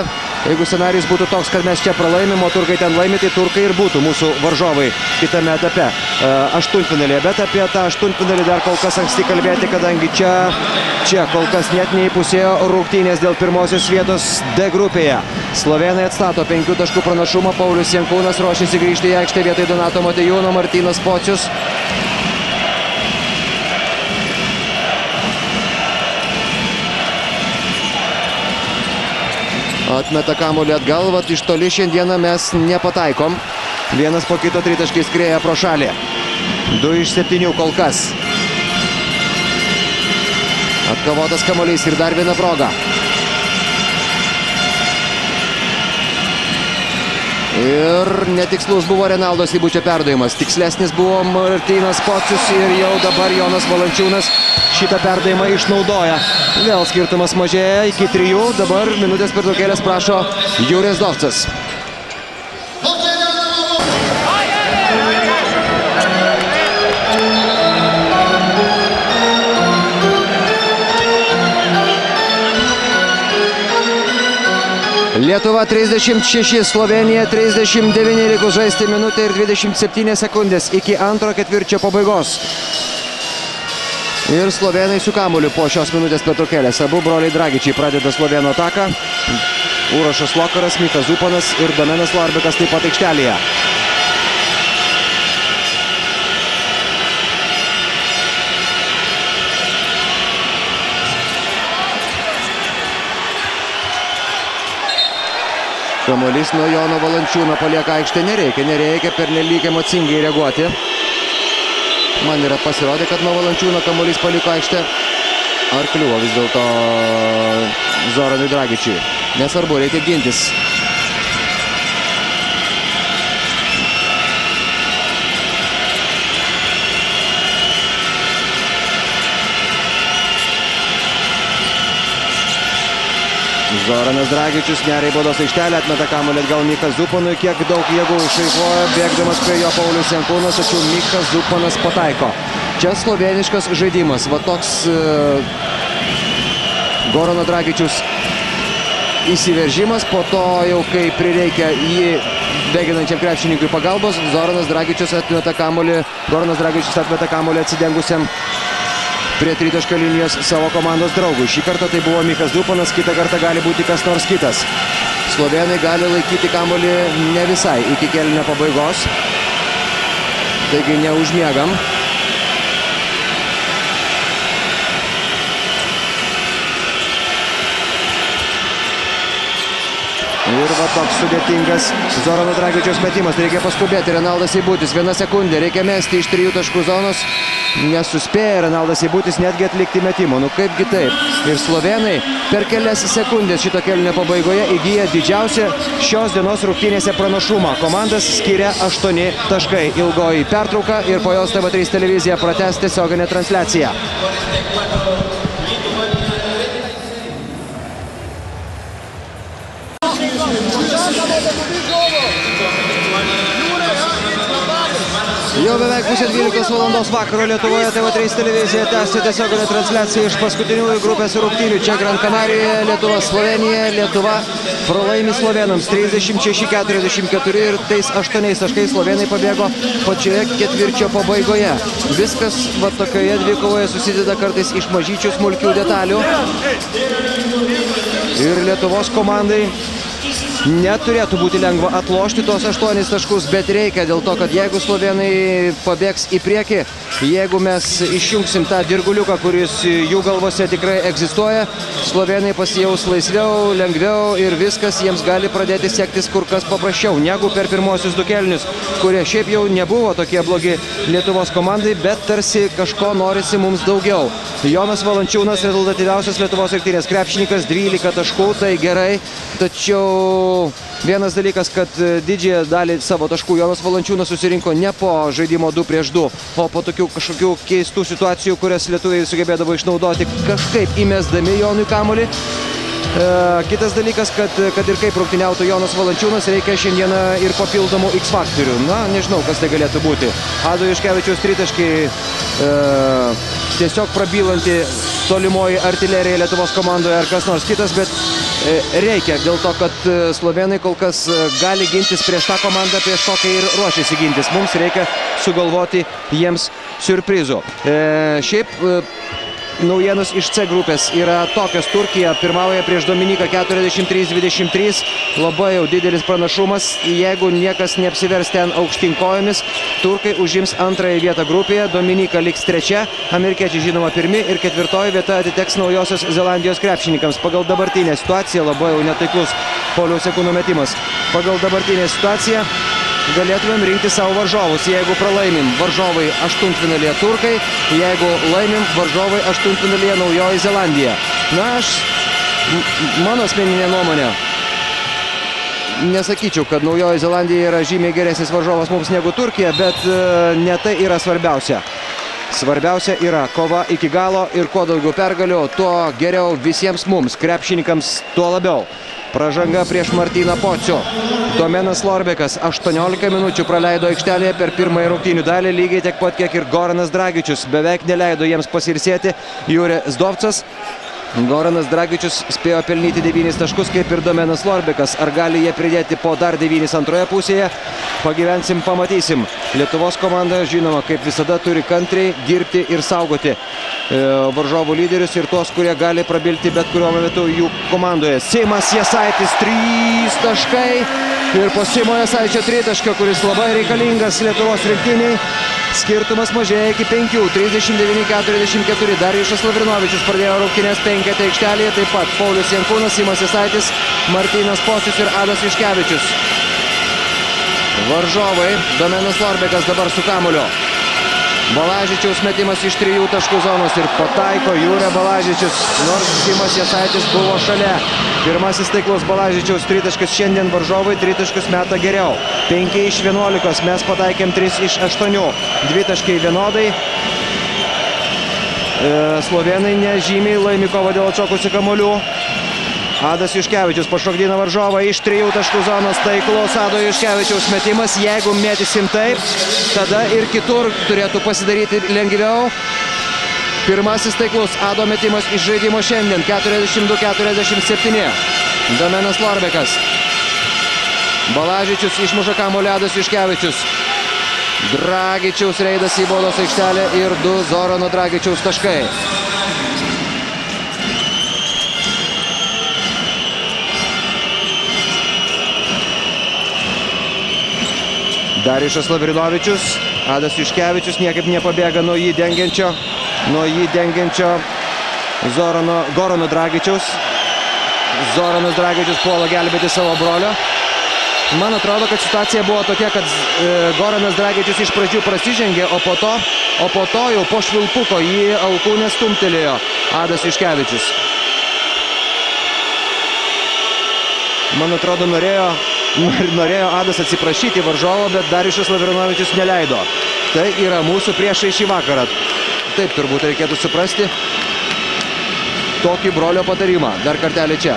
jeigu scenarijus būtų toks, kad mes čia pralaimim, o turkai ten laimi, tai turkai ir būtų mūsų varžovai kitame etape, aštuntfinalėje. Bet apie tą aštuntfinalį dar kol kas anksti kalbėti, kadangi čia kol kas net neįpusėjo rungtynės dėl pirmosios vietos D grupėje. Slovėnai atstato 5 taškų pranašumą, Paulius Jankūnas ruošiasi grįžti į aikštę vietoj Donato Motiejūno, Martynas Pocius. Atmeta kamuolį atgal, iš toli šiandieną mes nepataikom. Vienas po kito tritaškai skrieja pro šalį. 2 iš 7 kol kas. Atkovotas kamuolys ir dar viena proga. Ir netikslus buvo Renaldo Seibučio perdavimas. Tikslesnis buvo Martynas Pocius ir jau dabar Jonas Valančiūnas šitą perdavimą išnaudoja. Vėl skirtumas mažėja iki 3. Dabar minutės pertraukėlės prašo Jurijus Dovcas. Lietuva 36, Slovėnija 39, likus žaisti minutę ir 27 sekundės iki antro ketvirčio pabaigos. Ir slovėnai su kamuoliu po šios minutės pertraukėlės. Abu broliai Dragičiai pradeda slovėnų ataką. Urošas Lokaras, Mikas Zupanas ir Domenas Lorbekas taip pat aikštelėje. Kamuolys nuo Jono Valančiūno palieka aikštę. Nereikia pernelyg emocingai reaguoti. Man yra pasirodė, kad nuo Valančiūno kamuolys paliko aikštę. Ar kliuvo vis dėlto Zoranui Dragičiui? Nesvarbu, reikia gintis. Zoranas Dragičius neria į baudos aikštelę, atmeta kamuolį atgal Mikas Zupanui, kiek daug jėgų išeikvojo, bėgdamas prie jo Paulius Jankūnas, tačiau Mikas Zupanas pataiko. Čia slovėniškas žaidimas, va toks Gorano Dragičius įsiveržimas, po to jau kai prireikia jį bėginančiam krepšininkui pagalbos, Zoranas Dragičius atmeta kamuolį, Goranas Dragičius atmeta kamuolį atsidengusiam prie tritaškio linijos savo komandos draugui. Šį kartą tai buvo Mikas Zupanas, kitą kartą gali būti kas nors kitas. Slovėnai gali laikyti kamuolį ne visai iki kėlinio pabaigos. Taigi neužmiegam. Ir va toks sudėtingas Zorano Dragičiaus metimas. Reikia paskubėti. Renaldas Seibutis. 1 sekundė. Reikia mesti iš 3 taškų zonos. Nesuspėja Renaldas Seibutis netgi atlikti metimo. Nu kaipgi taip. Ir slovėnai per kelias sekundės šito kėlinio pabaigoje įgyja didžiausią šios dienos rungtynėse pranašumą. Komandas skiria 8 taškai. Ilgoji pertrauka ir po jos TV3 televizija pratęs tiesioginę transliaciją. Jau beveik pusė 12 valandos vakaro Lietuvoje TV3 televizija tęsia tiesioginę transliaciją iš paskutiniųjų grupės rungtynių. Čia Gran Canarijoje, Lietuva, Slovenija. Lietuva pralaimi slovėnams 36-44 ir tais 8 taškais slovėnai pabėgo pačioje ketvirčio pabaigoje. Viskas va tokioje dvikovoje susideda kartais iš mažyčių smulkių detalių. Ir Lietuvos komandai neturėtų būti lengva atlošti tos 8 taškus, bet reikia dėl to, kad jeigu slovėnai pabėgs į priekį, jeigu mes išjungsim tą virguliuką, kuris jų galvose tikrai egzistuoja, slovėnai pasijaus laisviau, lengviau ir viskas jiems gali pradėti sektis kur kas paprasčiau negu per pirmosius 2 kėlinius, kurie šiaip jau nebuvo tokie blogi Lietuvos komandai, bet tarsi kažko norisi mums daugiau. Jonas Valančiūnas, rezultatyviausias Lietuvos rinktinės krepšininkas, 12 taškų, tai gerai, tačiau vienas dalykas, kad didžiąją dalį savo taškų Jonas Valančiūnas susirinko ne po žaidimo 2-2, o po tokių kažkokių keistų situacijų, kurias lietuviai sugebėdavo išnaudoti kažkaip įmesdami Jonui kamuolį. Kitas dalykas, kad ir kaip rungtyniautų Jonas Valančiūnas, reikia šiandieną ir papildomų X faktorių. Na, nežinau, kas tai galėtų būti. Ado Juškevičiaus tritaškiai tiesiog prabylanti tolimoji artilerija Lietuvos komandoje ar kas nors kitas, bet reikia dėl to, kad slovėnai kol kas gali gintis prieš tą komandą, prieš kokią ir ruošiasi gintis. Mums reikia sugalvoti jiems siurprizų. Šiaip naujienos iš C grupės yra tokios. Turkija pirmauja prieš Dominiką 43-23. Labai jau didelis pranašumas. Jeigu niekas neapsivers ten aukštyn kojomis, turkai užims antrąją vietą grupėje. Dominika liks 3, amerikiečiai žinoma 1 ir 4 vieta atiteks Naujosios Zelandijos krepšininkams. Pagal dabartinę situaciją, labai jau netaiklus Pauliaus Jakūno metimas. Pagal dabartinę situaciją galėtumėm rinkti savo varžovus. Jeigu pralaimim, varžovai aštuntfinalyje turkai, jeigu laimim, varžovai aštuntfinalyje Naujoji Zelandija. Na, mano asmeninė nuomonė, nesakyčiau, kad Naujoji Zelandija yra žymiai geresnis varžovas mums negu Turkija, bet ne tai yra svarbiausia. Svarbiausia yra kova iki galo ir kuo daugiau pergalių, tuo geriau visiems mums, krepšininkams, tuo labiau. Pražanga prieš Martyną Pocių. Domenas Lorbekas 18 minučių praleido aikštelėje per pirmąją rungtynių dalį, lygiai tiek pat kiek ir Goranas Dragičius. Beveik neleido jiems pasiilsėti Jure Zdovcas. Goranas Dragičius spėjo pelnyti 9 taškus, kaip ir Domenas Lorbekas. Ar gali jie pridėti po dar 9 antroje pusėje? Pagyvensim, pamatysim. Lietuvos komanda, žinoma, kaip visada, turi kantriai dirbti ir saugoti varžovų lyderius ir tuos, kurie gali prabilti bet kuriuo metu jų komandoje. Simas Jasaitis 3 taškai ir po Simo Jasaičio tritaškio, kuris labai reikalingas Lietuvos rinktiniai. Skirtumas mažėja iki 5, 39-44. Darijušas Lavrinovičius pradėjo rungtynes 5 aikštelėje, taip pat Paulius Jankūnas, Simas Jasaitis, Martynas Pocius ir Adas Juškevičius. Varžovai, Domenas Lorbekas dabar su kamuoliu. Balažičiaus metimas iš 3 taškų zonos ir pataiko Jūrė Balažičius, nors Simas Jasaitis buvo šalia. Pirmasis taiklus Balažičiaus tritaškis šiandien varžovai tritaškius meta geriau. 5 iš 11, mes pataikėm 3 iš 8. 2 taškai vienodai. Slovėnai nežymiai laimi kovą dėl atšokusių kamuolių. Adas Juškevičius pašokdina varžovą iš 3 taškų zonos, taiklus Ado Juškevičiaus metimas. Jeigu mėtysim taip, tada ir kitur turėtų pasidaryti lengviau. Pirmasis taiklus Ado metimas iš žaidimo šiandien, 42-47. Domenas Lorbekas. Balažičius išmuša kamuolį, Adas Juškevičius. Dragičiaus reidas į baudos aikštelę ir 2 Zorano Dragičiaus taškai. Darijušas Lavrinovičius, Adas Juškevičius niekaip nepabėga nuo jį dengiančio Gorano Dragičiaus. Zoranas Dragičius puola gelbėti savo brolio. Man atrodo, kad situacija buvo tokia, kad Goranas Dragičius iš pradžių prasižengė, o po to jau po švilpuko jį alkūnę stumtelėjo Adas Juškevičius. Man atrodo, norėjo Adas atsiprašyti varžovo, bet Darijušas Lavrinovičius neleido. Tai yra mūsų priešai šį vakarą. Taip turbūt reikėtų suprasti tokį brolio patarimą. Dar kartelį čia.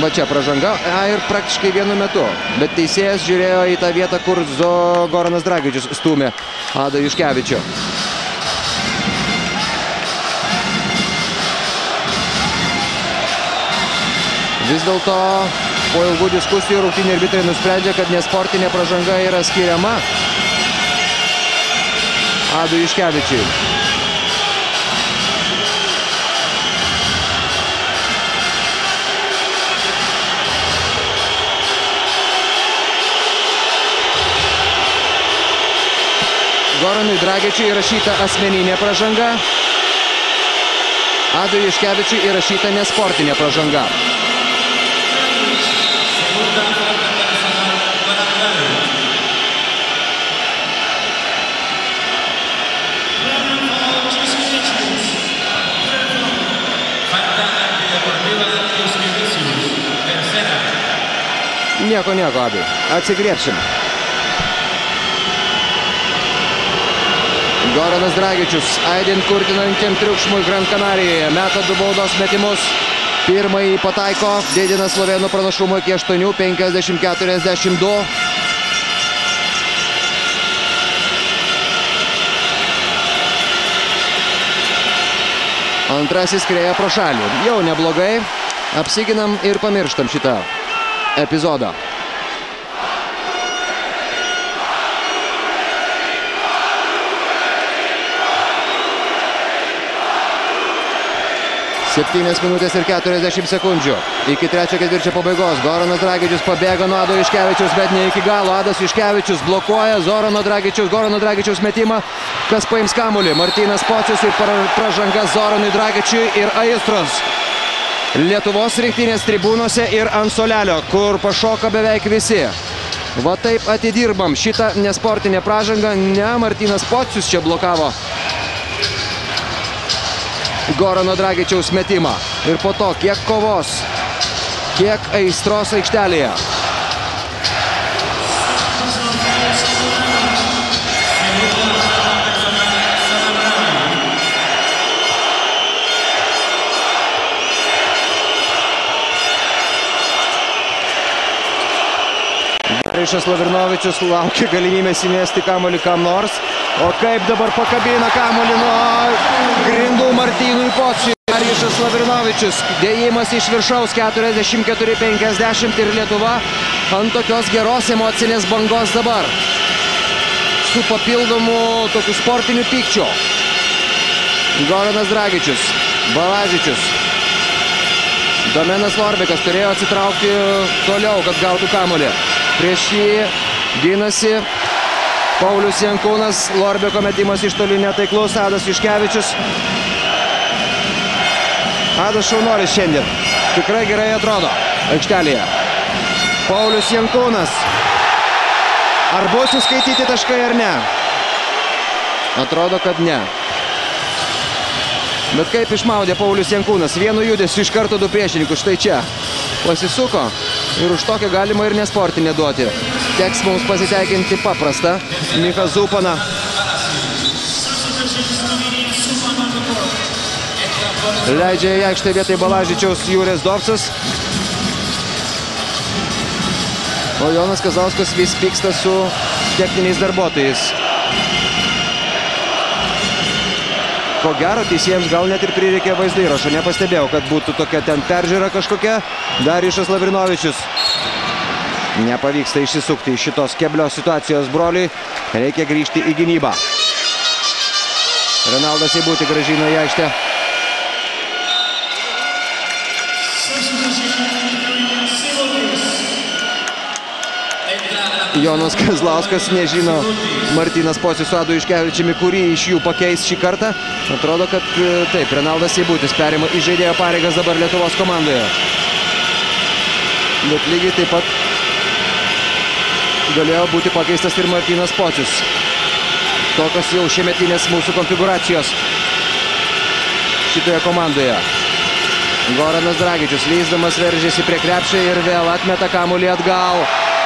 Va čia pražanga ir praktiškai vienu metu. Bet teisėjas žiūrėjo į tą vietą, kur Goranas Dragičius stūmė Adą Juškevičių. Vis dėlto po ilgų diskusijų rungtynių arbitrai nusprendžia, kad nesportinė pražanga yra skiriama Adui Juškevičiui. Goranui Dragičiui įrašyta asmeninė pražanga. Adui Juškevičiui įrašyta nesportinė pražanga. Nieko, Adai. Atsigriepsim. Goranas Dragičius, aidint kurtinančiam triukšmui Gran Kanarijoje, meta 2 baudos metimus. Pirmąjį pataiko, didina slovėnų pranašumą iki 8, 50-42. Antrasis skrieja pro šalį. Jau neblogai. Apsiginam ir pamirštam šitą epizodą. Septynias minutės ir 40 sekundžių. Iki trečio ketvirčio pabaigos. Goranas Dragičius pabėga nuo Ado Juškevičius, bet ne iki galo. Adas Juškevičius blokuoja Gorano Dragičiaus metimą. Kas paims kamuolį? Martynas Pocius ir pražanga Zoranui Dragičiui ir aistros Lietuvos rinktinės tribūnose ir ant suolelio, kur pašoka beveik visi. Va taip atidirbam šitą nesportinę pražangą. Ne, Martynas Pocius čia blokavo Gorano Dragičiaus metimą. Ir po to kiek kovos, kiek aistros aikštelėje. Darijušas Lavrinovičius laukia galimybės įmesti kamuolį kam nors. O kaip dabar pakabina kamuolį nuo grindų Martynui Pociui. Darijušas Lavrinovičius, dėjimas iš viršaus 44-50 ir Lietuva ant tokios geros emocinės bangos dabar. Su papildomu tokiu sportiniu pykčiu. Goranas Dragičius, Balažičius. Domenas Lorbekas turėjo atsitraukti toliau, kad gautų kamuolį. Prieš jį ginasi Paulius Jankūnas, Lorbeko metimas iš toli netaiklus, Adas Juškevičius. Adas šaunuolis šiandien. Tikrai gerai atrodo aikštelėje. Paulius Jankūnas. Ar bus įskaityti taškai ar ne? Atrodo, kad ne. Bet kaip išmaudė Paulius Jankūnas. Vienu judesiu iš karto 2 priešininkus. Štai čia. Pasisuko. Ir už tokią galima ir nesportinę duoti. Teks mums pasiteikinti paprastą. Michą Zupaną. Leidžia į aikštę vietoj Balažičiaus Jūrės Dovcas. O Jonas Kazauskas vis pyksta su techniniais darbuotojais. Ko gero, teisėjams gal net ir prireikė vaizdo įrašo. Nepastebėjau, kad būtų tokia ten peržiūra kažkokia. Darijušas Lavrinovičius. Nepavyksta išsisukti iš šitos keblios situacijos broliui. Reikia grįžti į gynybą. Renaldas Seibutis grąžino į aikštę. Jonas Kazlauskas nežino Martynas Pocius su Adu Juškevičiumi, kurį iš jų pakeis šį kartą. Atrodo, kad taip, Renaldas Seibutis perima įžaidėjo pareigas dabar Lietuvos komandoje. Bet lygiai taip pat galėjo būti pakeistas ir Martynas Pocius. Tokios jau šiemetinės mūsų konfiguracijos šitoje komandoje. Goranas Dragičius lįsdamas veržėsi prie krepšio ir vėl atmeta kamuolį atgal.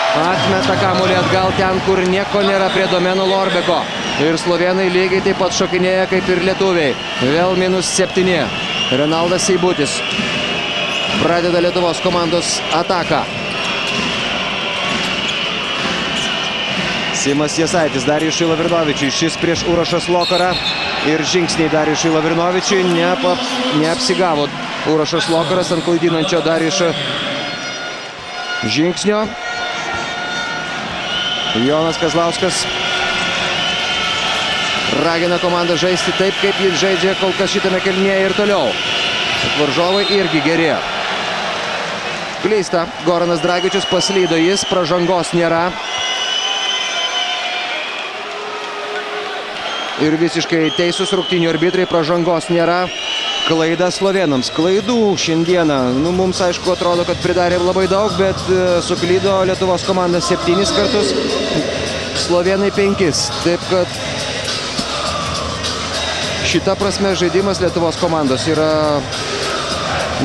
Atmeta kamuolį atgal ten, kur nieko nėra prie Domeno Lorbeko. Ir slovėnai lygiai taip pat šokinėja kaip ir lietuviai. Vėl -7. Renaldas Seibutis. pradeda Lietuvos komandos ataką. Simas Jasaitis Darijusui Lavrinovičiui. Šis prieš Urošą Slokarą. Ir žingsniai Darijusui Lavrinovičiui. Neapsigavo Urošas Slokaras ant klaidinančio Darijušo žingsnio. Jonas Kazlauskas ragina komandą žaisti taip, kaip jis žaidžia kol kas šitame kėlinyje ir toliau. Varžovai irgi geri. Klysta. Goranas Dragičius, paslydo jis, pražangos nėra. Ir visiškai teisūs rungtynių arbitrai, pražangos nėra. Klaida slovėnams. Klaidų šiandieną. Mums aišku atrodo, kad pridarė labai daug, bet suklydo Lietuvos komanda 7 kartus, slovėnai 5. Taip kad šita prasme žaidimas Lietuvos komandos yra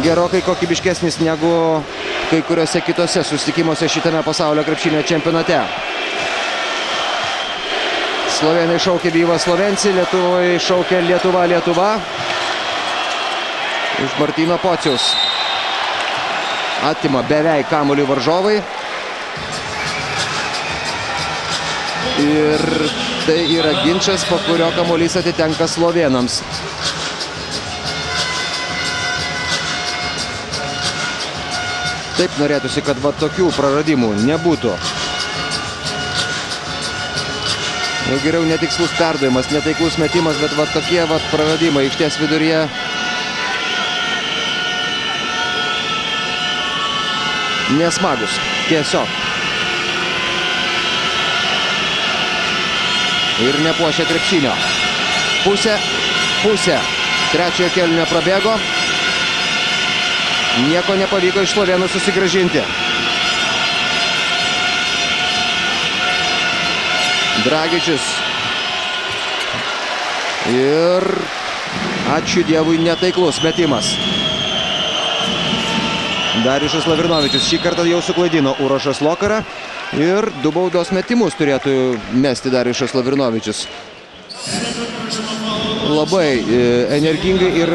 gerokai kokybiškesnis negu kai kuriuose kitose susitikimuose šitame pasaulio krepšinio čempionate. Slovėnai šaukia Vyva Slovenci, Lietuvai šaukia Lietuva, Lietuva. Iš Martyno Pociaus. Atima beveik kamuolį varžovai. Ir tai yra ginčas, po kurio kamuolys atitenka slovėnams. Taip norėtųsi, kad va tokių praradimų nebūtų. Jau geriau netikslus perdavimas, netaiklus metimas, bet va tokie va praradimai aikštės viduryje. Nesmagus. Tiesiog. Ir nepuošia krepšinio. Pusė. Trečiojo kėlinio prabėgo. Nieko nepavyko iš slovėnų susigrąžinti. Dragičius. Ir ačiū Dievui netaiklus metimas. Darijušas Lavrinovičius šį kartą jau suklaidino Urošą Slokarą. Ir 2 baudos metimus turėtų mesti Darijušas Lavrinovičius. Labai energingai ir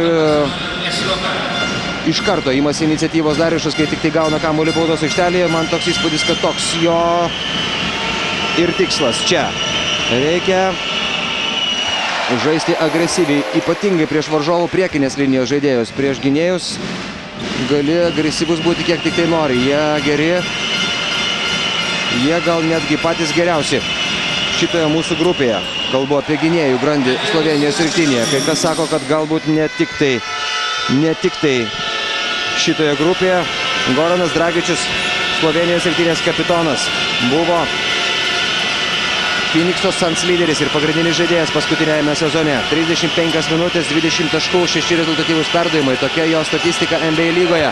iš karto imasi iniciatyvos Darijušas, kai tik tai gauna kamuolį baudos aikštelėje. Man toks įspūdis, kad toks jo ir tikslas čia. Reikia žaisti agresyviai, ypatingai prieš varžovų priekinės linijos žaidėjus. Prieš gynėjus gali agresyvus būti kiek tik tai nori. Jie geri. Jie gal netgi patys geriausi šitoje mūsų grupėje. Kalbu apie gynėjų grandį Slovėnijos rinktinėje. Kai kas sako, kad galbūt ne tik tai šitoje grupėje. Goranas Dragičius, Slovėnijos rinktinės kapitonas, buvo Phoenix'o Suns lyderis ir pagrindinis žaidėjas paskutinėjame sezone. 35 minutės, 20 taškų, 6 rezultatyvūs perdavimai. Tokia jo statistika NBA lygoje.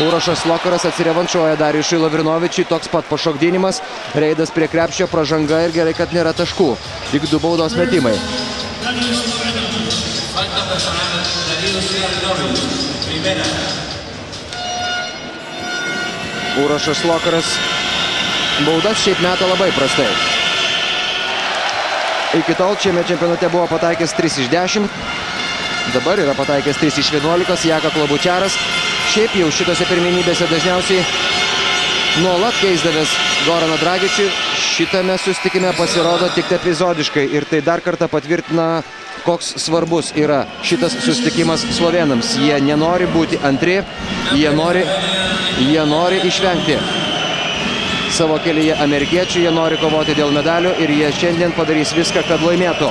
Urošas Slokaras atsirevanšuoja Darijusui Lavrinovičiui. Toks pat pašokdinimas. Reidas prie krepšio, pražanga ir gerai, kad nėra taškų. Tik 2 baudos metimai. Urošas Slokaras baudas šiaip meta labai prastai. Iki tol šiame čempionate buvo pataikęs 3 iš 10. Dabar yra pataikęs 3 iš 11. Jaka Klobučiaras. Šiaip jau šitose pirmenybėse dažniausiai nuolat keisdavęs Goraną Dragičių. Šitame susitikime pasirodo tik epizodiškai. Ir tai dar kartą patvirtina, koks svarbus yra šitas susitikimas slovėnams. Jie nenori būti antri. Jie nori išvengti savo kelyje amerikiečių, jie nori kovoti dėl medalių ir jie šiandien padarys viską, kad laimėtų.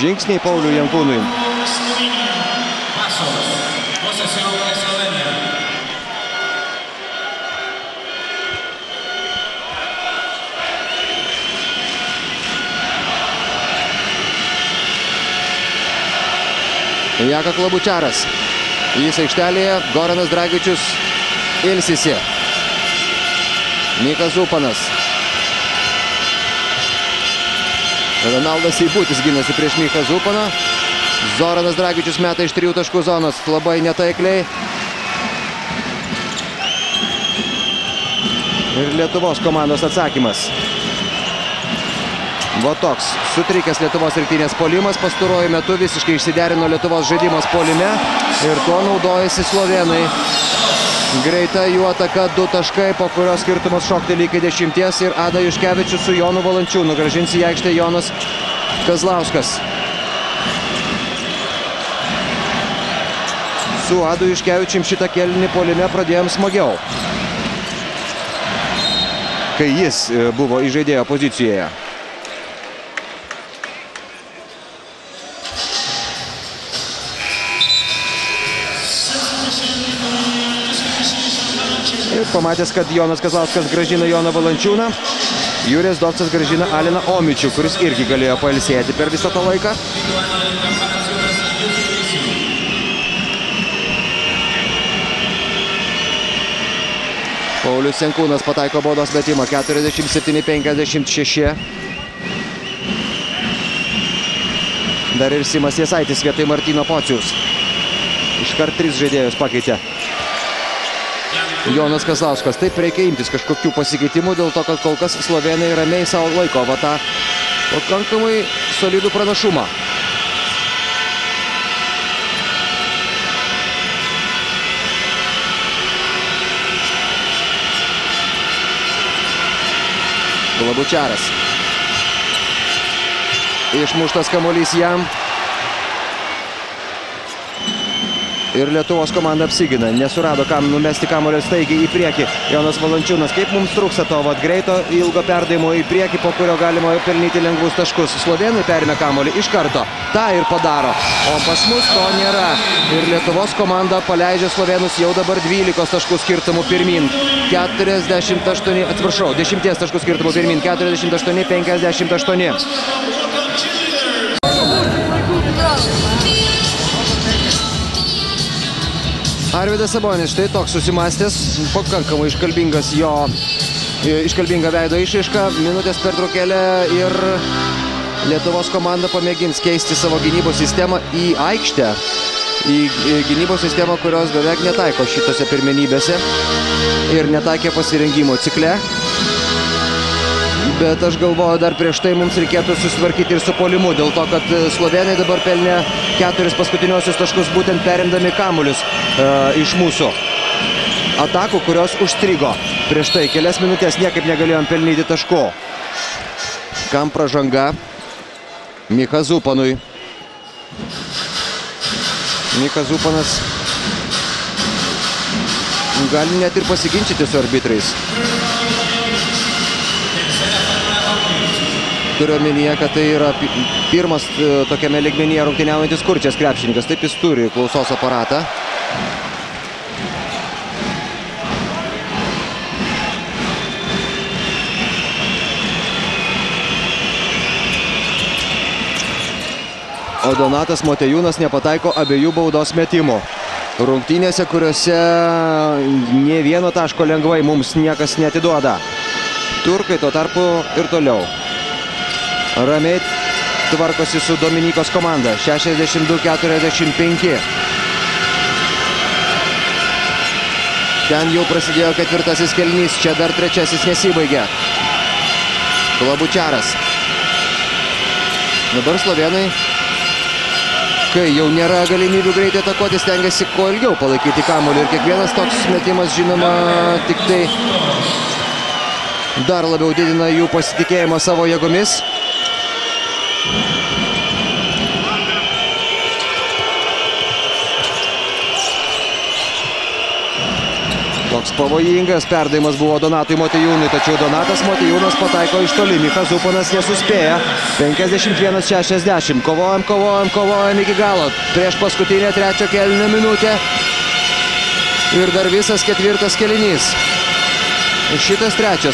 Žingsniai Pauliui Jankūnui. Jaka Klobučiaras. Jis aikštelėje, Goranas Dragičius ilsisi. Mikas Zupanas. Ronaldas Seibutis ginasi prieš Miką Zupaną. Zoranas Dragičius meta iš 3 taškų zonos. Labai netaikliai. Ir Lietuvos komandos atsakymas. Va toks sutrikęs Lietuvos rinktinės puolimas. Pastaruoju metu visiškai išsiderino Lietuvos žaidimas puolime ir tuo naudojasi slovėnai. Greita jų ataka, 2 taškai, po kurios skirtumas šokteli iki 10 ir Ada Juškevičius su Jonu Valančiūnu. Grąžins į aikštę Jonas Kazlauskas. Su Adu Juškevičium šitą kėlinį puolime pradėjom smagiau, kai jis buvo įžaidėjo pozicijoje. Ir pamatęs, kad Jonas Kazlauskas grąžina Joną Valančiūną, Jurijus Dovcas grąžina Aliną Omičių, kuris irgi galėjo pailsėti per visą tą laiką. Paulius Senkūnas pataiko baudos metimą, 47-56. Dar ir Simas Jasaitis vietoj Martyno Pociaus. Iškart 3 žaidėjus pakeitė Jonas Kazlauskas. Taip reikia imtis kažkokių pasikeitimų, dėl to, kad kol kas slovėnai ramiai savo laiko va tą pakankamai solidų pranašumą. Glabučiaras. Išmuštas kamuolys jam. Ir Lietuvos komanda apsigina. Nesurado kam numesti kamuolio staigiai į priekį. Jonas Valančiūnas. Kaip mums trūksta to greito ilgo perdavimo į priekį, po kurio galima pelnyti lengvus taškus. Slovėnai perėmė kamuolį iš karto. Ta ir padaro. O pas mus to nėra. Ir Lietuvos komanda paleidžia slovėnus jau dabar 12 taškų skirtumų pirmin. 48, atsiprašau, 10 taškų skirtumų pirmin. 48-58. Arvydas Sabonis, štai toks susimastęs, pakankamai iškalbinga veido išraiška, minutės pertraukėlė ir Lietuvos komanda pamėgins keisti savo gynybos sistemą į aikštę, į gynybos sistemą, kurios beveik netaiko šitose pirmenybėse ir netaikė pasirengimo cikle. Bet aš galvoju, dar prieš tai mums reikėtų susitvarkyti ir su puolimu, dėl to, kad slovėnai dabar pelnė 4 paskutiniosius taškus, būtent perimdami kamuolius iš mūsų atakų, kurios užstrigo. Prieš tai kelias minutės niekaip negalėjom pelnyti taškų. Kam pražanga? Micha Zupanui. Micha Zupanas gali net ir pasiginčyti su arbitrais. Turiu omenyje, kad tai yra pirmas tokiame lygmenyje rungtyniaujantis Kurčias krepšininkas. Taip jis turi klausos aparatą. O Donatas Motiejūnas nepataiko abiejų baudos metimų. Rungtynėse, kuriuose nė vieno taško lengvai mums niekas neatiduoda. Turkai tuo tarpu ir toliau ramiai tvarkosi su Dominikos komanda. 62-45. Ten jau prasidėjo 4. kėlinys, čia dar 3. nesibaigė. Glabučiaras. Dabar slovėnai, kai jau nėra galimybių greitai atakuoti, stengiasi kuo ilgiau palaikyti kamuolį. Ir kiekvienas toks metimas, žinoma, tik tai dar labiau didina jų pasitikėjimą savo jėgomis. Toks pavojingas perdavimas buvo Donatui Motiejūnui, tačiau Donatas Motiejūnas pataiko iš toli. Micha Zupanas nesuspėja. 51-60. Kovojam iki galo. Prieš paskutinę 3. kėlinio minutę. Ir dar visas 4. kėlinys. Šitas 3.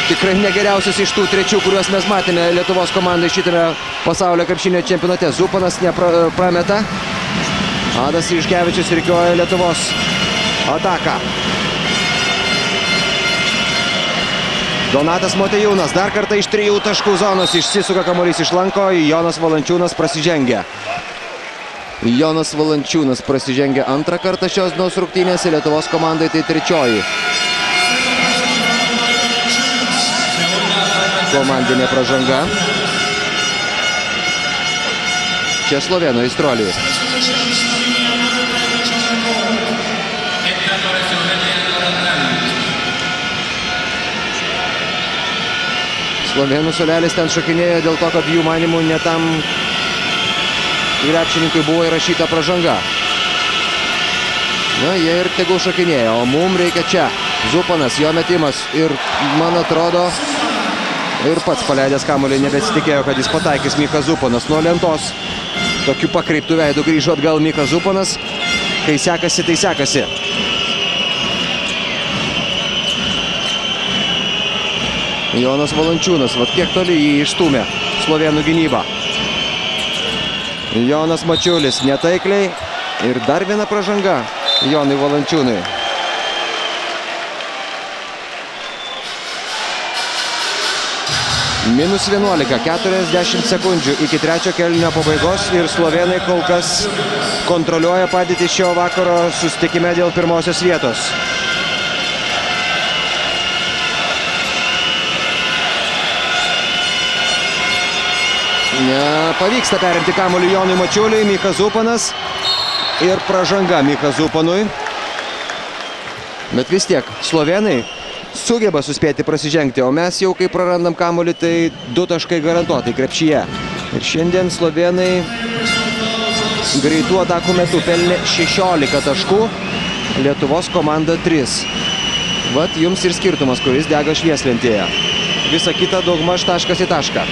Tikrai negeriausias iš tų 3, kuriuos mes matėme Lietuvos komandai šitame pasaulio krepšinio čempionate. Zupanas neprameta. Adas Juškevičius rikiuoja Lietuvos ataką. Donatas Motiejūnas dar kartą iš 3 taškų zonos išsisuka kamuolys iš lanko. Jonas Valančiūnas prasižengia. Jonas Valančiūnas prasižengia antrą kartą šios dienos rungtynėse. Lietuvos komandai tai 3. komandinė pražanga. čia slovėnų aistruoliai. Slovėnų suolelis ten šokinėjo dėl to, kad jų manimų ne tam krepšininkui buvo įrašyta pražanga. Na, jie ir tegul šokinėjo, o mums reikia čia. Zupanas, jo metimas ir, man atrodo, ir pats paleidęs kamuolį nebesitikėjo, kad jis pataikys Michas Zupanas. Nuo lentos tokiu pakreiptų veidų grįžo atgal Michas Zupanas. Kai sekasi, tai sekasi. Jonas Valančiūnas, vat kiek toli jį išstūmė slovėnų gynybą. Jonas Mačiulis netaikliai ir dar viena pražanga Jonui Valančiūnui. Minus 11, 40 sekundžių iki trečio kėlinio pabaigos ir slovėnai kol kas kontroliuoja padėtį šio vakaro susitikime dėl pirmosios vietos. Pavyksta perimti kamuolį Jonui Mačiuliui, Michas Zupanas ir pražanga Michas Zupanui. Bet vis tiek, slovėnai sugeba suspėti prasižengti, o mes jau kai prarandam kamuolį, tai 2 taškai garantuotai krepšyje. Ir šiandien slovėnai greitų atakų metu pelnė 16 taškų, Lietuvos komanda 3. Vat jums ir skirtumas, kuris dega švieslentėje. Visa kita daugmaž taškas į tašką.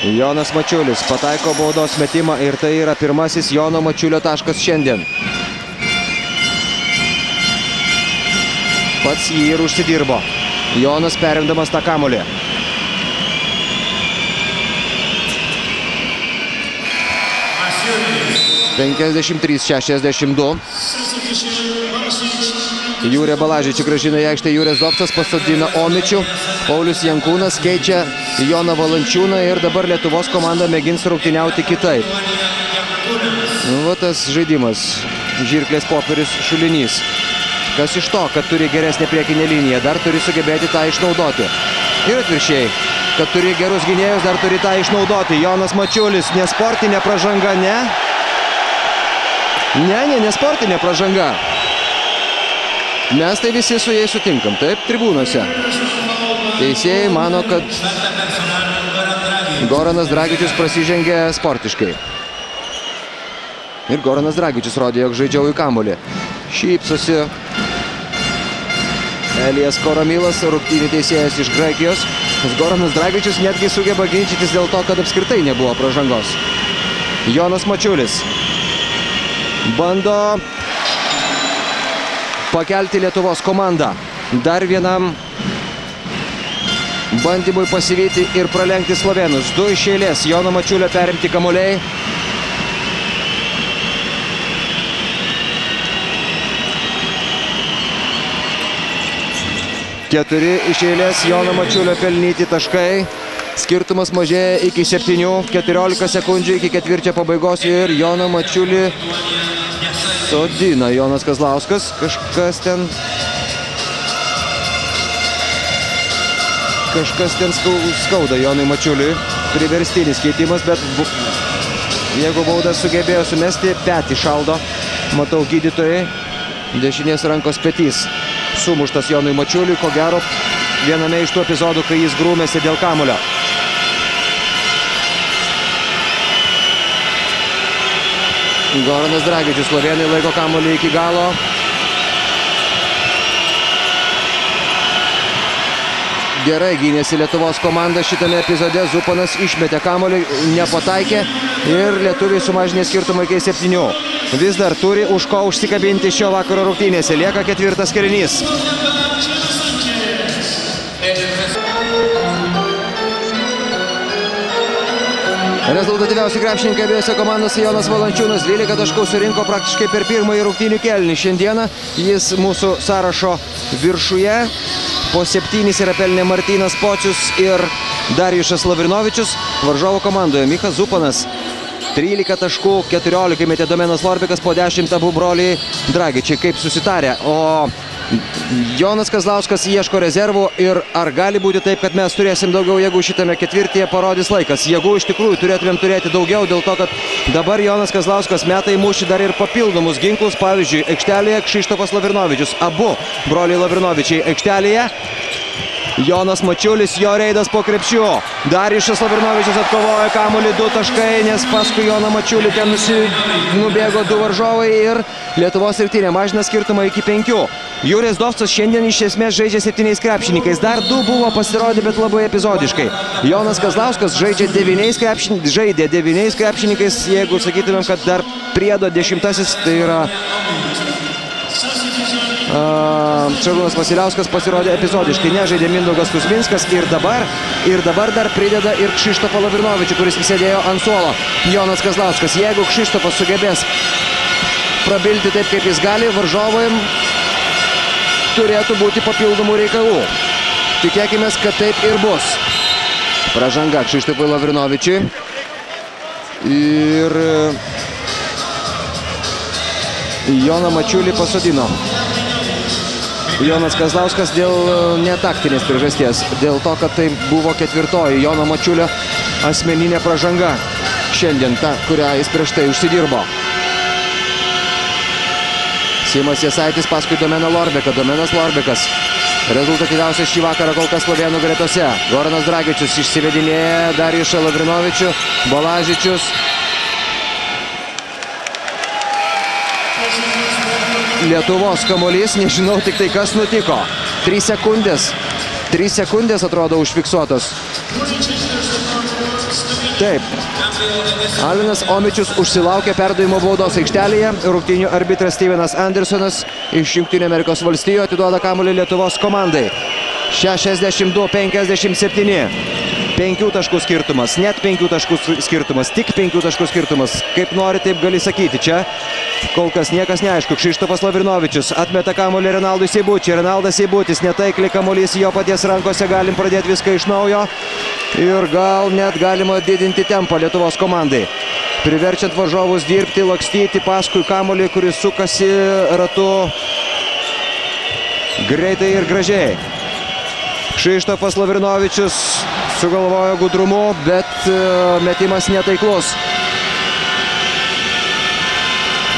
Jonas Mačiulis pataiko baudos metimą ir tai yra pirmasis Jono Mačiulio taškas šiandien. Pats jį ir užsidirbo. Jonas perimdamas tą kamuolį. (53-62). Jūrė Balažičių grąžina į aikštę Jūrės Zopsas, pasodina Omičių. Paulius Jankūnas keičia Joną Valančiūną ir dabar Lietuvos komanda mėgins rungtyniauti kitaip. Va tas žaidimas. Žirklės popierius šulinys. Kas iš to, kad turi geresnę priekinę liniją, dar turi sugebėti tą išnaudoti. Ir atvirkščiai, kad turi gerus gynėjus, dar turi tą išnaudoti. Jonas Mačiulis, nesportinė pražanga, ne? Ne sportinė pražanga. Mes tai visi su jais sutinkam, taip, tribūnose. Teisėjai mano, kad Goranas Dragičius prasižengė sportiškai. Ir Goranas Dragičius rodė, jog žaidžiau į kamuolį. Šypsosi Elijas Koramilas, rungtynių teisėjas iš Graikijos. Goranas Dragičius netgi sugeba ginčytis dėl to, kad apskritai nebuvo pražangos. Jonas Mačiulis bando pakelti Lietuvos komandą. Dar vienam bandymui pasivyti ir pralenkti slovėnus. 2 iš eilės Jono Mačiulio perimti kamuoliai. Keturi iš eilės Jono Mačiulio pelnyti taškai. Skirtumas mažėja iki 7, 14 sekundžių iki ketvirčio pabaigos ir Jono Mačiulį sodina Jonas Kazlauskas. Kažkas ten skauda Jonui Mačiuliui. Priverstinis keitimas, bet jeigu baudas sugebėjo sumesti, petį šaldo. Matau gydytojai. Dešinės rankos petys sumuštas Jonui Mačiuliui, ko gero viename iš tų epizodų, kai jis grūmėsi dėl kamulio. Goranas Dragičius, slovėnai laiko kamuolį iki galo. Gerai gynėsi Lietuvos komanda šitame epizode. Zupanas išmetė kamuolį, nepataikė ir lietuviai sumažinė skirtumą iki 7. Vis dar turi už ko užsikabinti šio vakaro rungtynėse. Lieka ketvirtas kėlinys. Rezultatyviausi krepšininkai abiejose komandose Jonas Valančiūnas 12 taškų surinko praktiškai per pirmąjį rungtynių kėlinį. Šiandieną jis mūsų sąrašo viršuje. Po 7 yra pelnė Martynas Pocius ir Darjušas Lavrinovičius. Varžovų komandoje Michas Zupanas 13 taškų, 14 metė Domenas Lorbikas, po 10 abu broliai Dragičiai kaip susitarę. O Jonas Kazlauskas ieško rezervų ir ar gali būti taip, kad mes turėsim daugiau jėgų šitame ketvirtyje, parodys laikas. Jėgų iš tikrųjų turėtumėm turėti daugiau, dėl to, kad dabar Jonas Kazlauskas meta į mūšį dar ir papildomus ginklus. Pavyzdžiui, aikštelėje Kšištofas Lavrinovičius. Abu broliai Lavrinovičiai aikštelėje. Jonas Mačiulis, jo reidas po krepšiu. Darijušas Lavrinovičius atkovoja kamuolį 2 taškai, nes paskui Joną Mačiulį ten nubėgo 2 varžovai ir Lietuvos rinktinė mažina skirtumą iki 5. Jurijus Dovcas šiandien iš esmės žaidžia 7 krepšininkais. Dar 2 buvo pasirodę, bet labai epizodiškai. Jonas Kazlauskas žaidė 9 krepšininkais, jeigu sakytumėm, kad dar priedo 10-asis, tai yra Šarūnas Vasiliauskas pasirodė epizodiškai, nežaidė Mindaugas Kuzminskas ir dabar dar prideda ir Kšištofą Lavrinovičių, kuris sėdėjo ant suolo. Jonas Kazlauskas, jeigu Kšištofas sugebės prabilti taip, kaip jis gali, varžovai turėtų būti papildomų reikalų. Tikėkime, kad taip ir bus. Pražanga Kšištofui Lavrinovičiui ir Joną Mačiulį pasodino Jonas Kazlauskas dėl netaktinės priežasties, dėl to, kad tai buvo 4. Jono Mačiulio asmeninė pražanga šiandien, ta, kurią jis prieš tai užsidirbo. Simas Jasaitis paskui Domeną Lorbeką. Domenas Lorbekas rezultatyviausias šį vakarą kol kas slovėnų gretose. Goranas Dragičius išsivedinėja Darijušą Lavrinovičių. Balažičius. Lietuvos kamuolys, nežinau tik tai kas nutiko. 3 sekundės atrodo užfiksuotos. Taip. Alinas Omičius užsilaukė perdavimo baudos aikštelėje. Rungtynių arbitras Stevenas Andersonas iš Jungtinių Amerikos valstijų atiduoda kamuolį Lietuvos komandai. 62-57. 5 taškų skirtumas, net 5 taškų skirtumas, tik 5 taškų skirtumas. Kaip nori, taip gali sakyti. Čia kol kas niekas neaišku. Kšištofas Lavrinovičius atmeta kamuolį Renaldui Seibučiui. Renaldas Seibutis netaikliai kamuolys jo paties rankose. Galim pradėti viską iš naujo. Ir gal net galima didinti tempą Lietuvos komandai. Priverčiant varžovus dirbti, lakstyti paskui kamuolį, kuris sukasi ratu greitai ir gražiai. Kšištofas Lavrinovičius sugalvojo gudrumu, bet metimas netaiklus.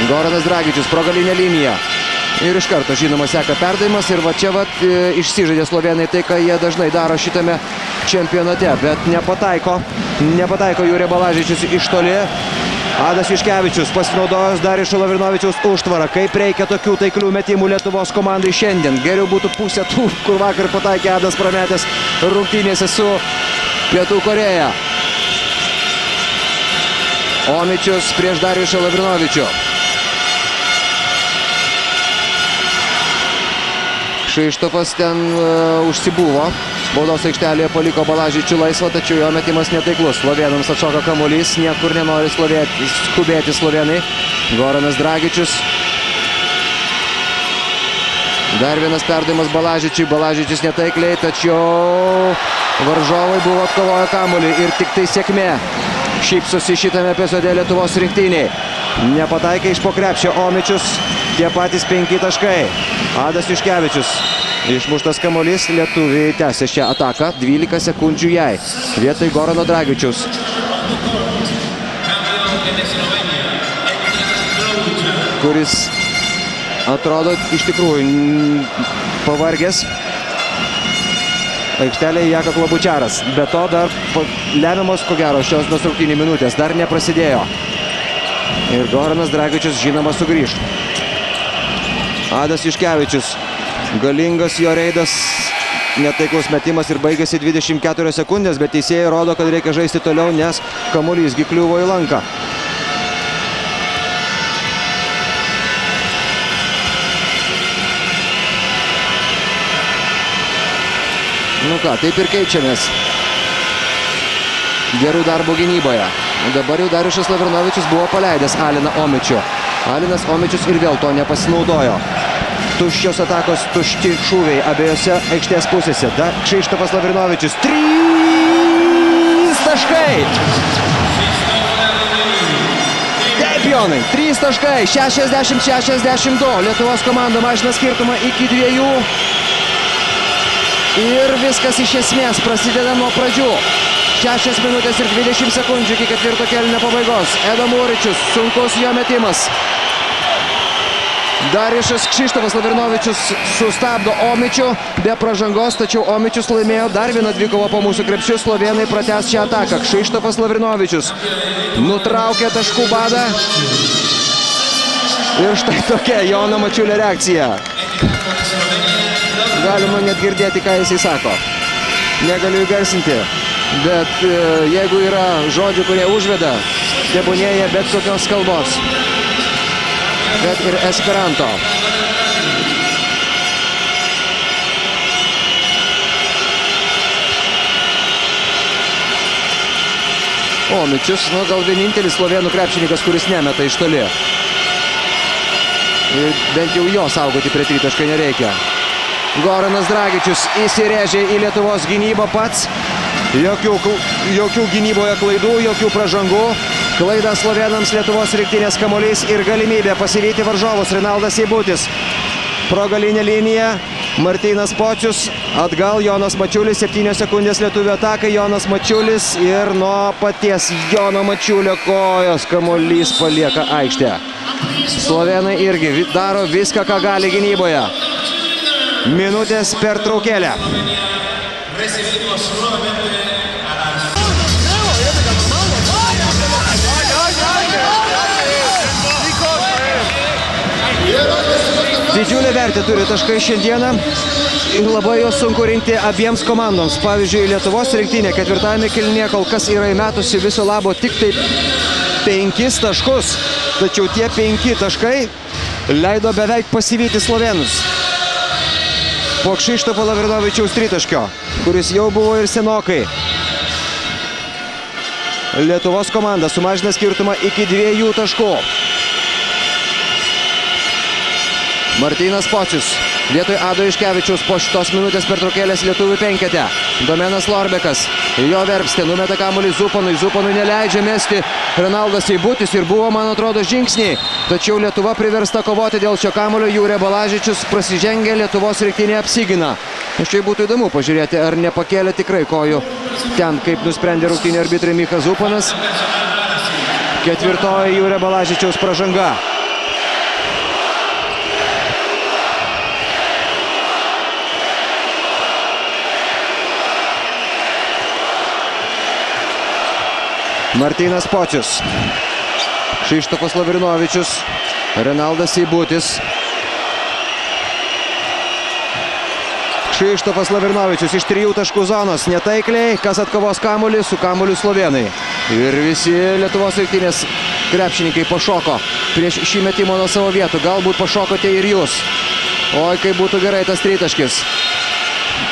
Goranas Dragičius pro galinę liniją. Ir iš karto, žinoma, seka perdavimas. Ir va čia išsižaidė slovėnai tai, ką jie dažnai daro šitame čempionate. Bet nepataiko Jurė Balažičius iš toli. Adas Juškevičius pasinaudojęs Darijušo Lavrinovičiaus užtvarą. Kaip reikia tokių taiklių metimų Lietuvos komandai šiandien. Geriau būtų pusė tų, kur vakar pataikė Adas prametęs rungtynėse su Pietų Koreja. Omičius prieš Darijušą Lavrinovičių. Kšištofas ten užsibuvo. Baudos aikštelėje paliko Balažičių laisvą, tačiau jo metimas netaiklus. Slovėnams atšoka kamuolys, niekur nenori skubėti slovėnai. Goranas Dragičius. Dar vienas perdavimas Balažičiui. Balažičius netaikliai, tačiau varžovai buvo atkovoję kamuolį ir tik tai sėkmė šypsosi šitame epizode Lietuvos rinktiniai. Nepataikė iš po krepšio Omičius, tie patys 5 taškai. Adas Juškevičius. Išmuštas kamuolys, lietuviai tęsia šią ataką, 12 sekundžių jai, vietoj Gorano Dragičiaus. Kuris atrodo iš tikrųjų pavargęs. Aikštelėje Jaka Klobučiaras, be to dar lemiamos, ko gero, šios rungtynių minutės dar neprasidėjo. Ir Goranas Dragičius, žinoma, sugrįš. Adas Juškevičius. Galingas jo reidas, netaiklus metimas ir baigėsi 24 sekundės, bet teisėjai rodo, kad reikia žaisti toliau, nes kamuolys gi kliuvo į lanką. Nu ką, taip ir keičiamės. Gerų darbo gynyboje. Dabar jau Darijušas Lavrinovičius buvo paleidęs Aliną Omičių. Alinas Omičius ir vėl to nepasinaudojo. Tuščios atakos, tušti šūviai abiejose aikštės pusėse. Dar Kšištofas Lavrinovičius. 3 taškai. čempionai. 3 taškai, 60-62. Lietuvos komanda mažina skirtumą iki 2. Ir viskas iš esmės prasideda nuo pradžių. 6 minutės ir 20 sekundžių iki ketvirto kėlinio pabaigos. Edo Muričius, sunkus jo metimas. Darijušas Kšištofas Lavrinovičius sustabdo Omičių be pražangos, tačiau Omičius laimėjo dar vieną dvikovą po mūsų krepšių. Slovėnai pratęs šią ataką. Kšištofas Lavrinovičius nutraukė taškų badą. Ir štai tokia Jono Mačiulio reakcija. Galima net girdėti, ką jisai sako. Negaliu įgarsinti, bet jeigu yra žodžių, kurie užveda, tebūnie jie bet kokios kalbos. Bet ir esperanto. Omičius, gal vienintelis slovėnų krepšininkas, kuris nemeta iš toli. Bent jau jo saugoti prie tritaškai nereikia. Goranas Dragičius įsirėžė į Lietuvos gynybą pats. Jokių gynyboje klaidų, jokių pražangų. Klaida slovėnams Lietuvos rinktinės kamuolys ir galimybė pasivyti varžovus. Renaldas Seibutis pro galinę liniją. Martynas Pocius atgal. Jonas Mačiulis, 7 sekundės lietuvių atakai. Jonas Mačiulis ir nuo paties Jono Mačiulio kojos kamuolys palieka aikštę. Slovėnai irgi daro viską, ką gali gynyboje. Minutės pertraukėlė. Didžiulę vertę turi taškai šiandieną ir labai jos sunku rinkti abiems komandoms. Pavyzdžiui, Lietuvos rinktinė ketvirtajame kėlinyje kol kas yra įmetusi viso labo tik tai 5 taškus. Tačiau tie 5 taškai leido beveik pasivyti slovėnus. Po Kšištofo Lavrinovičiaus tritaškio, kuris jau buvo ir senokai. Lietuvos komanda sumažina skirtumą iki 2 taškų. Martynas Pocius vietoj Ado Iškevičiaus po šitos minutės pertraukėlės lietuvių penkete. Domenas Lorbekas, jo verpstė, numeta kamuolį Zupanui. Zupanui neleidžia mesti Renaldas Seibutis ir buvo, man atrodo, žingsniai. Tačiau Lietuva priversta kovoti dėl šio kamuolio. Jūrė Balažičius prasižengia, Lietuvos rinktinė apsigina. Čia būtų įdomu pažiūrėti, ar nepakėlė tikrai kojų ten, kaip nusprendė rungtynių arbitrai Michas Zupanas. Ketvirtoji Jūrė Balažičiaus pražanga. Martynas Pocius, Kšištofas Lavrinovičius, Renaldas Seibutis. Kšištofas Lavrinovičius iš 3 taškų zonos netaikliai, kas atkovos kamuolį, su kamuoliu slovėnai. Ir visi Lietuvos rinktinės krepšininkai pašoko prieš šį metimą nuo savo vietų. Galbūt pašokote ir jūs. Oi, kaip būtų gerai tas tritaškis.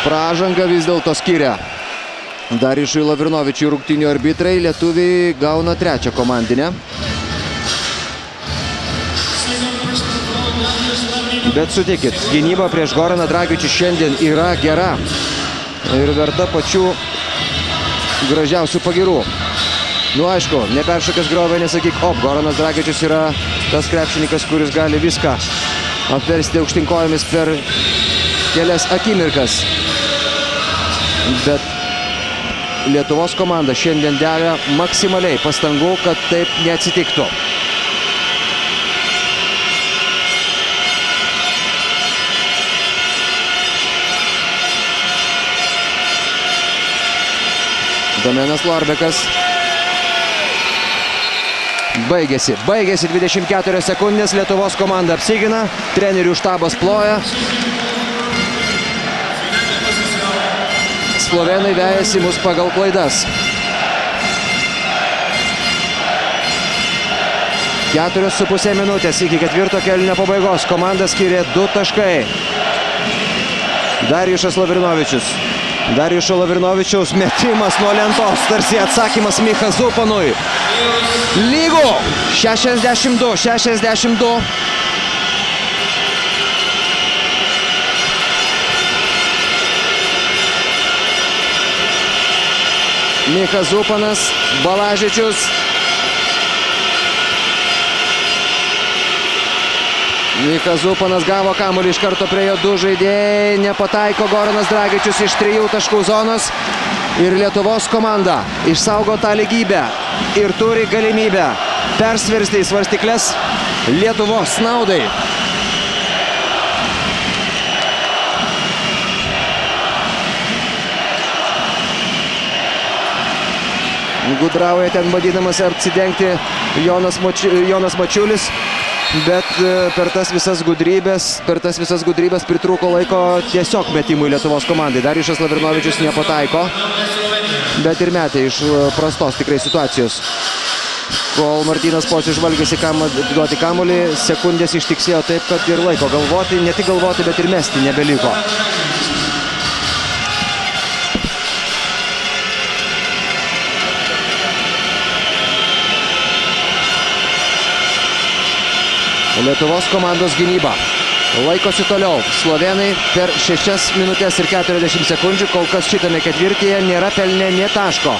Pražanga vis dėlto skiria Darijušui Lavrinovičiui rungtynių arbitrai. Lietuviai gauna 3 komandinę. Bet sutikit, gynyba prieš Goraną Dragičių šiandien yra gera ir verta pačių gražiausių pagirų. Aišku, neperšokęs griovę nesakyk, Goranas Dragičius yra tas krepšininkas, kuris gali viską apversti aukštinkojomis per kelias akimirkas. Bet Lietuvos komanda šiandien deda maksimaliai pastangų, kad taip neatsitiktų. Domenas Lorbekas. Baigėsi 24 sekundės, Lietuvos komanda apsigina, trenerių štabas ploja. Slovėnai vejasi mus pagal klaidas. 4,5 minutės iki ketvirto kėlinio pabaigos. Komanda skiria 2 taškai. Darijušas Lavrinovičius. Darijušo Lavrinovičiaus metimas nuo lentos. Tarsi atsakymas Michas Zupanui. Lygų 62. Michas Zupanas, Balažičius. Michas Zupanas gavo kamuolį iš karto prie jo, du žaidėjai, nepataiko Goranas Dragičius iš 3 taškų zonos. Ir Lietuvos komanda išsaugo tą lygybę ir turi galimybę persversti į svarstyklės Lietuvos naudai. Gudrauja ten bandydamas apsidengti Jonas Mačiulis, bet per tas visas gudrybės pritrūko laiko tiesiog metimui Lietuvos komandai. Darijušas Lavrinovičius nepataiko, bet ir metė iš prastos tikrai situacijos. Kol Martynas Pocius žvalgėsi kam duoti kamuolį, sekundės ištiksėjo taip, kad ir laiko galvoti, ne tik galvoti, bet ir mesti nebeliko. Lietuvos komandos gynyba laikosi toliau. Slovėnai per 6 minutės ir 40 sekundžių kol kas šitame ketvirtyje nėra pelnę nė taško.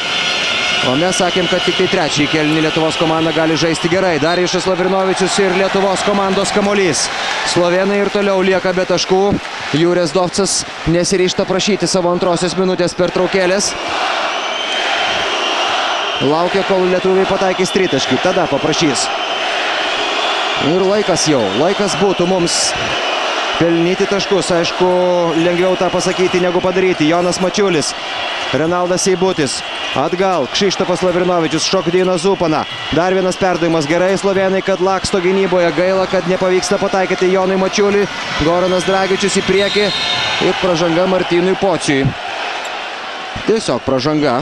O mes sakėm, kad tik tai trečiąjį kėlinį Lietuvos komanda gali žaisti gerai. Darijušas Lavrinovičius ir Lietuvos komandos kamuolys. Slovėnai ir toliau lieka be taškų. Jūrės Dovcas nesiryžta prašyti savo antrosios minutės pertraukėlės. Laukia, kol lietuviai pataikys tritaškį. Tada paprašys. Ir laikas jau. Laikas būtų mums pelnyti taškus. Aišku, lengviau tą pasakyti negu padaryti. Jonas Mačiulis. Renaldas Seibutis. Atgal. Kšištofas Lavrinovičius šokdina Zupaną. Dar vienas perdavimas. Gerai slovėnai, kad laksto gynyboje. Gaila, kad nepavyksta pataikyti Jonui Mačiuliui. Goranas Dragičius į priekį. Ir pražanga Martynui Pociui. Tiesiog pražanga.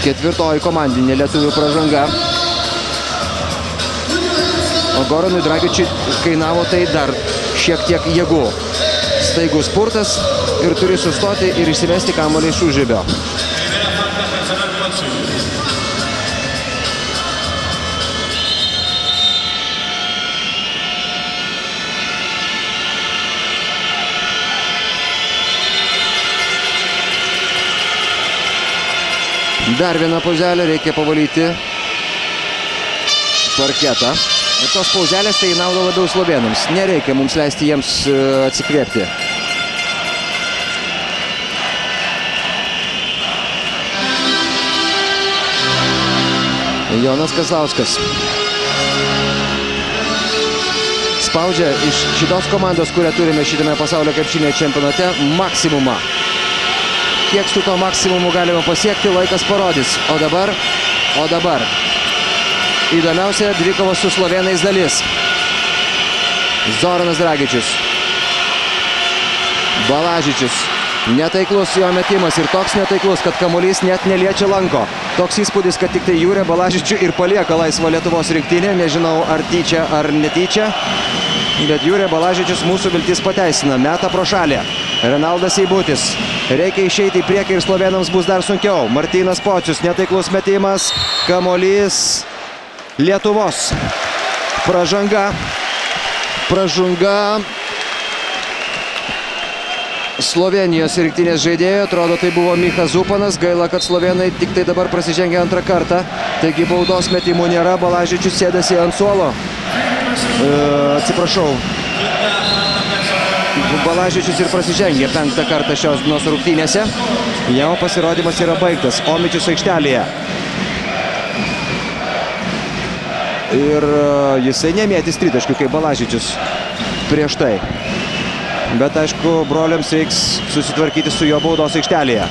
Ketvirtoji komandinė lietuvių pražanga. O Goranui Dragičiui kainavo tai dar šiek tiek jėgų. Staigus spurtas ir turi sustoti ir išsivesti kamuolį iš užribio. Dar vieną pauzelę reikia pavalyti parketą. Ir tos pauzelės tai nauda labiau slovėnams. Nereikia mums leisti jiems atsikvėpti. Jonas Kazlauskas spaudžia iš šitos komandos, kurią turime šitame pasaulio krepšinio čempionate, maksimumą. Kiek su to maksimumu galima pasiekti, laikas parodys. O dabar įdomiausia dvikovos su slovėnais dalis. Zoranas Dragičius. Balažičius. Netaiklus jo metimas ir toks netaiklus, kad kamuolys net neliečia lanko. Toks įspūdis, kad tik tai Jūrė Balažičių ir palieka laisvą Lietuvos rinktinę. Nežinau, ar tyčia, ar netyčia. Bet Jūrė Balažičius mūsų viltis pateisina. Meta pro šalį. Renaldas Seibutis. Reikia išeiti į priekį ir slovėnams bus dar sunkiau. Martynas Pocius, netaiklus metimas. Kamuolys Lietuvos. Pražanga. Slovėnijos rinktinės žaidėjo. Atrodo, tai buvo Michas Zupanas. Gaila, kad slovėnai tik tai dabar prasižengia antrą kartą. Taigi baudos metimų nėra. Balažičius sėdasi ant suolo. Atsiprašau. Balažičius ir prasižengė 5. kartą šios dienos rungtynėse. Jau pasirodymas yra baigtas. Omičius aikštelėje. Ir jisai nemėtys tritaškių kaip Balažičius prieš tai. Bet aišku, broliams reiks susitvarkyti su jo baudos aikštelėje.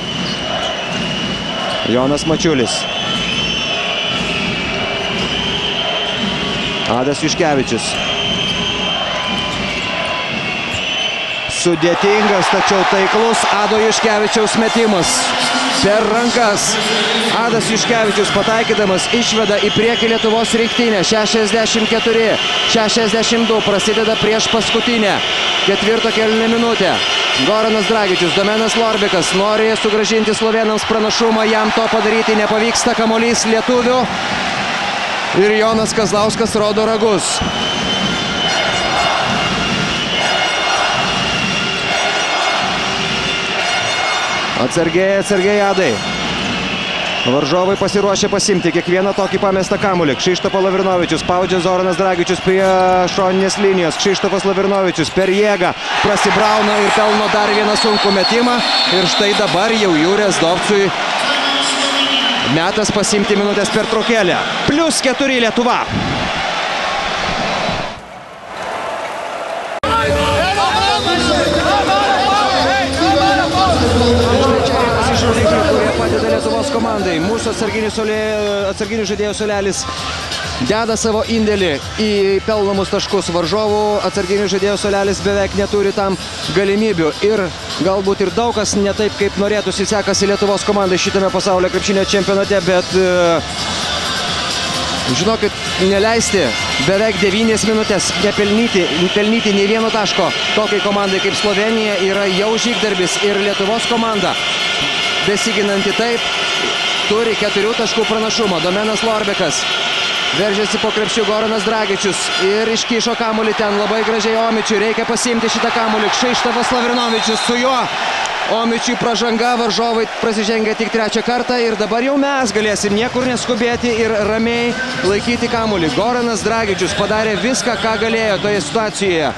Jonas Mačiulis. Adas Juškevičius. Sudėtingas, tačiau taiklus Ado Juškevičiaus metimas. Per rankas. Adas Juškevičius pataikydamas išveda į priekį Lietuvos rinktinę. 64-62 prasideda prieš paskutinę ketvirto kėlinio minutę. Goranas Dragičius, Domenas Lorbikas nori sugrąžinti slovėnams pranašumą. Jam to padaryti nepavyksta. Kamuolys lietuvių. Ir Jonas Kazlauskas rodo ragus. Atsargiai Adai. Varžovai pasiruošė pasimti kiekvieną tokį pamestą kamuolį. Kšištofas Lavrinovičius spaudžia Zoranas Dragičius prie šoninės linijos. Kšištofas Lavrinovičius per jėgą prasibrauna ir pelno dar vieną sunkų metimą. Ir štai dabar jau Jūrės Dovcui metas pasimti minutės pertraukėlę. +4 Lietuva. Kurie padeda Lietuvos komandai. Mūsų atsarginių žaidėjų suolelis deda savo indėlį į pelnomus taškus. Varžovų atsarginių žaidėjų suolelis beveik neturi tam galimybių. Ir galbūt ir daug kas ne taip, kaip norėtųsi sekasi Lietuvos komandai šitame pasaulio krepšinio čempionate, bet žinokit, neleisti beveik 9 minutės nepelnyti nei vieno taško tokiai komandai kaip Slovenija yra jau žygdarbis. Ir Lietuvos komanda, besiginanti taip, turi 4 taškų pranašumą. Domenas Lorbekas veržiasi po krepšių, Goranas Dragičius ir iškišo kamuolį ten labai gražiai Omičiui. Reikia pasiimti šitą kamuolį. Kšištofas Lavrinovičius su juo. Omičiui pražanga, varžovai prasižengia tik 3 kartą ir dabar jau mes galėsim niekur neskubėti ir ramiai laikyti kamuolį. Goranas Dragičius padarė viską, ką galėjo toje situacijoje.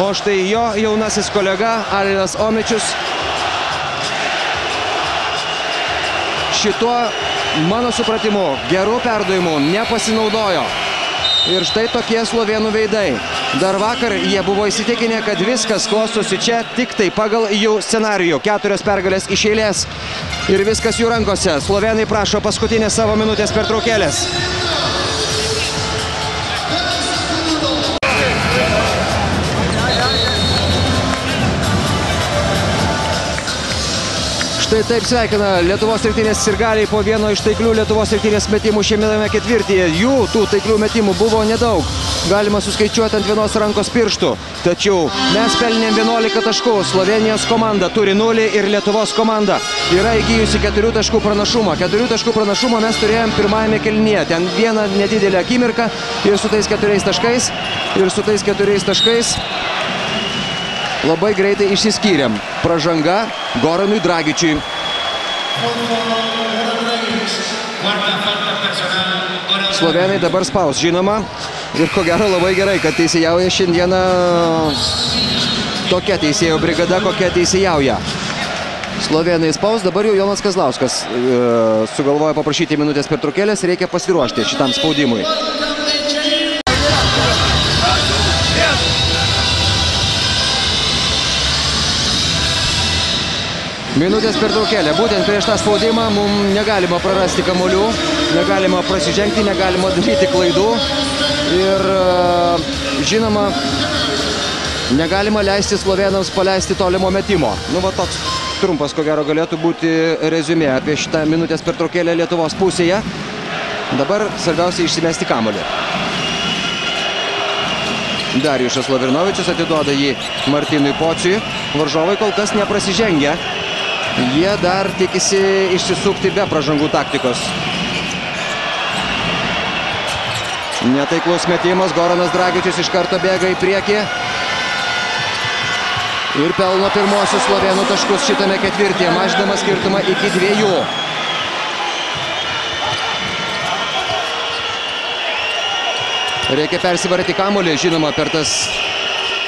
O štai jo jaunasis kolega Alinas Omičius šituo, mano supratimu, gerų perdavimų nepasinaudojo. Ir štai tokie slovėnų veidai. Dar vakar jie buvo įsitikinę, kad viskas klostosi čia tik tai pagal jų scenarijų. 4 pergalės iš eilės ir viskas jų rankose. Slovėnai prašo paskutinės savo minutės pertraukėlės. Štai taip sveikina Lietuvos rinktinės sirgaliai po vieno iš taiklių Lietuvos rinktinės metimų šiame ketvirtyje. Jų tų taiklių metimų buvo nedaug. Galima suskaičiuoti ant vienos rankos pirštų. Tačiau mes pelnėm 11 taškų. Slovenijos komanda turi 0 ir Lietuvos komanda yra įgijusi 4 taškų pranašumą. 4 taškų pranašumą mes turėjom pirmajame kėlinyje. Ten vieną nedidelę akimirką ir su tais 4 taškais. Ir su tais 4 taškais labai greitai išsiskyrėm. Pražanga Goranui Dragičiui. Slovėnai dabar spaus, žinoma. Ir ko gero labai gerai, kad teisėjauja šiandieną tokia teisėjų brigada, kokia teisėjauja. Slovėnai spaus, dabar jau Jonas Kazlauskas sugalvoja paprašyti minutės pertraukėlės. Reikia pasiruošti šitam spaudimui. Minutės pertraukėlė. Būtent prieš tą spaudimą mums negalima prarasti kamuolių, negalima prasižengti, negalima daryti klaidų. Ir žinoma, negalima leisti slovėnams paleisti tolimo metimo. Nu va toks trumpas, ko gero, galėtų būti reziumė apie šitą minutės pertraukėlę Lietuvos pusėje. Dabar svarbiausia išsimesti kamuolį. Darijušas Lavrinovičius atiduoda jį Martynui Pociui. Varžovai kol kas neprasižengia. Jie dar tikisi išsisukti be pražangų taktikos. Netaiklus metimas, Goranas Dragičius iš karto bėga į priekį. Ir pelno pirmosius slovėnų taškus šitame ketvirtyje, mažinama skirtumą iki 2. Reikia persivaryti kamuolį, žinoma, per tas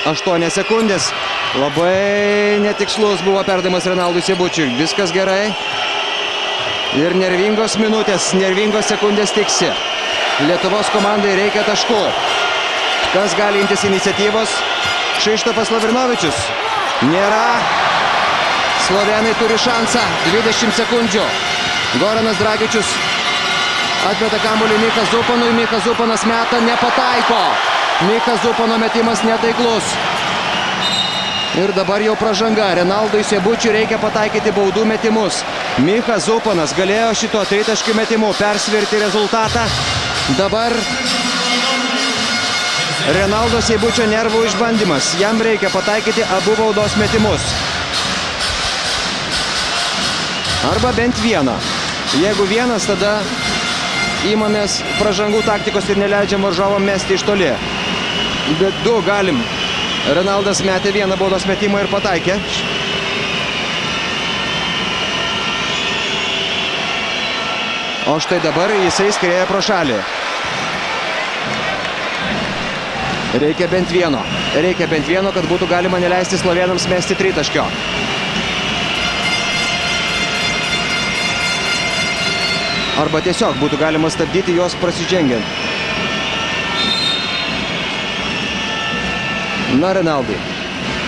8 sekundės. Labai netikslus buvo perdavimas Renaldui Seibučiui. Viskas gerai. Ir nervingos minutės, nervingos sekundės tiksi. Lietuvos komandai reikia taškų. Kas gali imtis iniciatyvos? Kšištofas Lavrinovičius. Nėra. Slovėnai turi šansą. 20 sekundžių. Goranas Dragičius atmeta kamuolį Micha Zupanui. Micha Zupanas meta, nepataiko. Micha Zupano metimas netaiklus. Ir dabar jau pražanga. Renaldui Seibučiui reikia pataikyti baudų metimus. Micha Zupanas galėjo šito tritaškių metimu persverti rezultatą. Dabar Renaldo Seibučio nervų išbandymas. Jam reikia pataikyti abu baudos metimus. Arba bent vieną. Jeigu vienas, tada imamės pražangų taktikos ir neleidžiam varžovam mesti iš toli. Bet 2 galim. Renaldas metė vieną baudos metimą ir pataikė. O štai dabar jisai skrieja pro šalį. Reikia bent vieno. Reikia bent vieno, kad būtų galima neleisti slovėnams mesti tritaškio. Arba tiesiog būtų galima stabdyti juos prasižengiant. Na, Renaldai.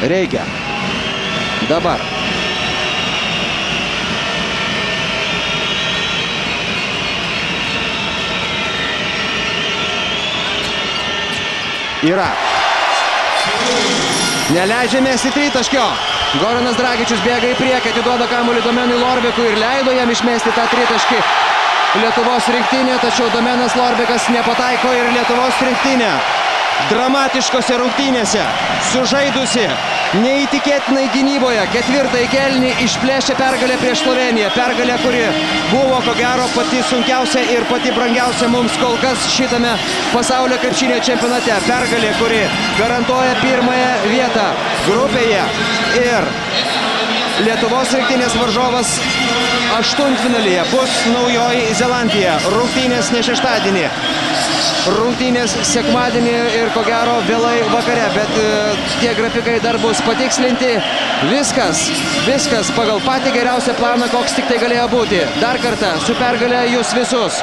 Reikia. Dabar. Yra. Neleidžia mesti tritaškio. Goranas Dragičius bėga į priekį, atiduoda kamuolį Domenui Lorbekui ir leido jam išmesti tą tritaškį Lietuvos rinktinė, tačiau Domenas Lorbekas nepataiko ir Lietuvos rinktinė dramatiškose rungtynėse sužaidusi neįtikėtinai gynyboje. Ketvirtąjį kėlinį išplėšė pergalę prieš Slovėniją. Pergalė, kuri buvo ko gero pati sunkiausia ir pati brangiausia mums kol kas šitame pasaulio krepšinio čempionate. Pergalė, kuri garantuoja pirmąją vietą grupėje. Ir Lietuvos rinktinės varžovas aštuntfinalyje bus Naujoji Zelandija. Rungtynės ne šeštadienį. Rungtynės sekmadienį ir ko gero vėlai vakare, bet tie grafikai dar bus patikslinti. Viskas pagal patį geriausią planą, koks tik tai galėjo būti. Dar kartą su pergalė jūs visus.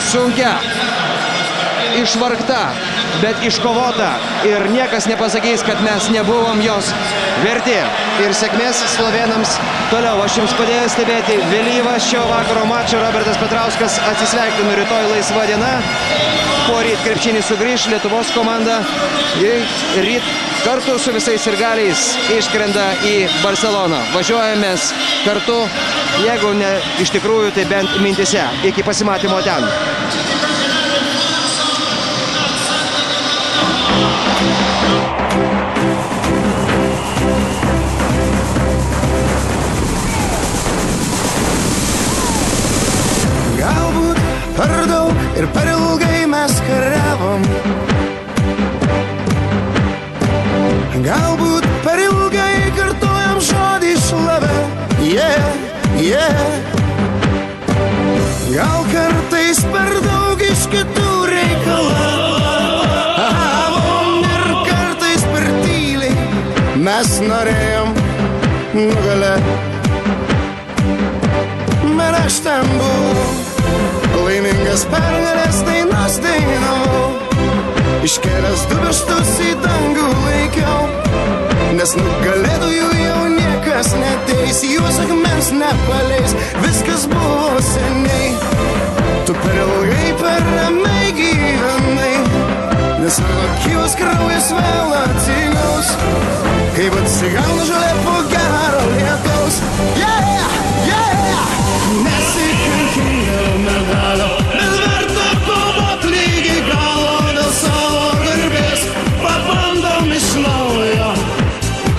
Sunkia, išvargta, bet iškovota. Ir niekas nepasakys, kad mes nebuvom jos verti. Ir sėkmės slovėnams toliau. Aš jums padėjau stebėti vėlyvą šio vakaro mačą. Robertas Petrauskas atsisveikinu, rytoj laisva diena. Poryt krepšinį sugrįš Lietuvos komanda. Ryt kartu su visais sirgaliais išskrenda į Barceloną. Važiuojamės kartu, jeigu ne iš tikrųjų, tai bent mintise. Iki pasimatymo ten. Galbūt per daug ir per ilgai mes kariavom. Galbūt per ilgai kartojam žodį šlavę. Gal kartais per daug iš kitų reikalavom ir kartais per tyliai mes norėjom nugalėt. Bet aš ten buvau, laimingas pergalės dainas dainavau, iškėlęs du pirštus į dangų laikiau, nes nugalėtojų jau niekas neteis, juos akmens nepaleis, viskas buvo seniai. Tu per ilgai, per ramiai gyvenai, nes mano kylas kraujas vėl atsigaus, kaip atsigauna žolė po gero lietaus. Nesikankink dėl medalio, bet verta kovot lygiai galo dėl savo garbės. Pabandom iš naujo,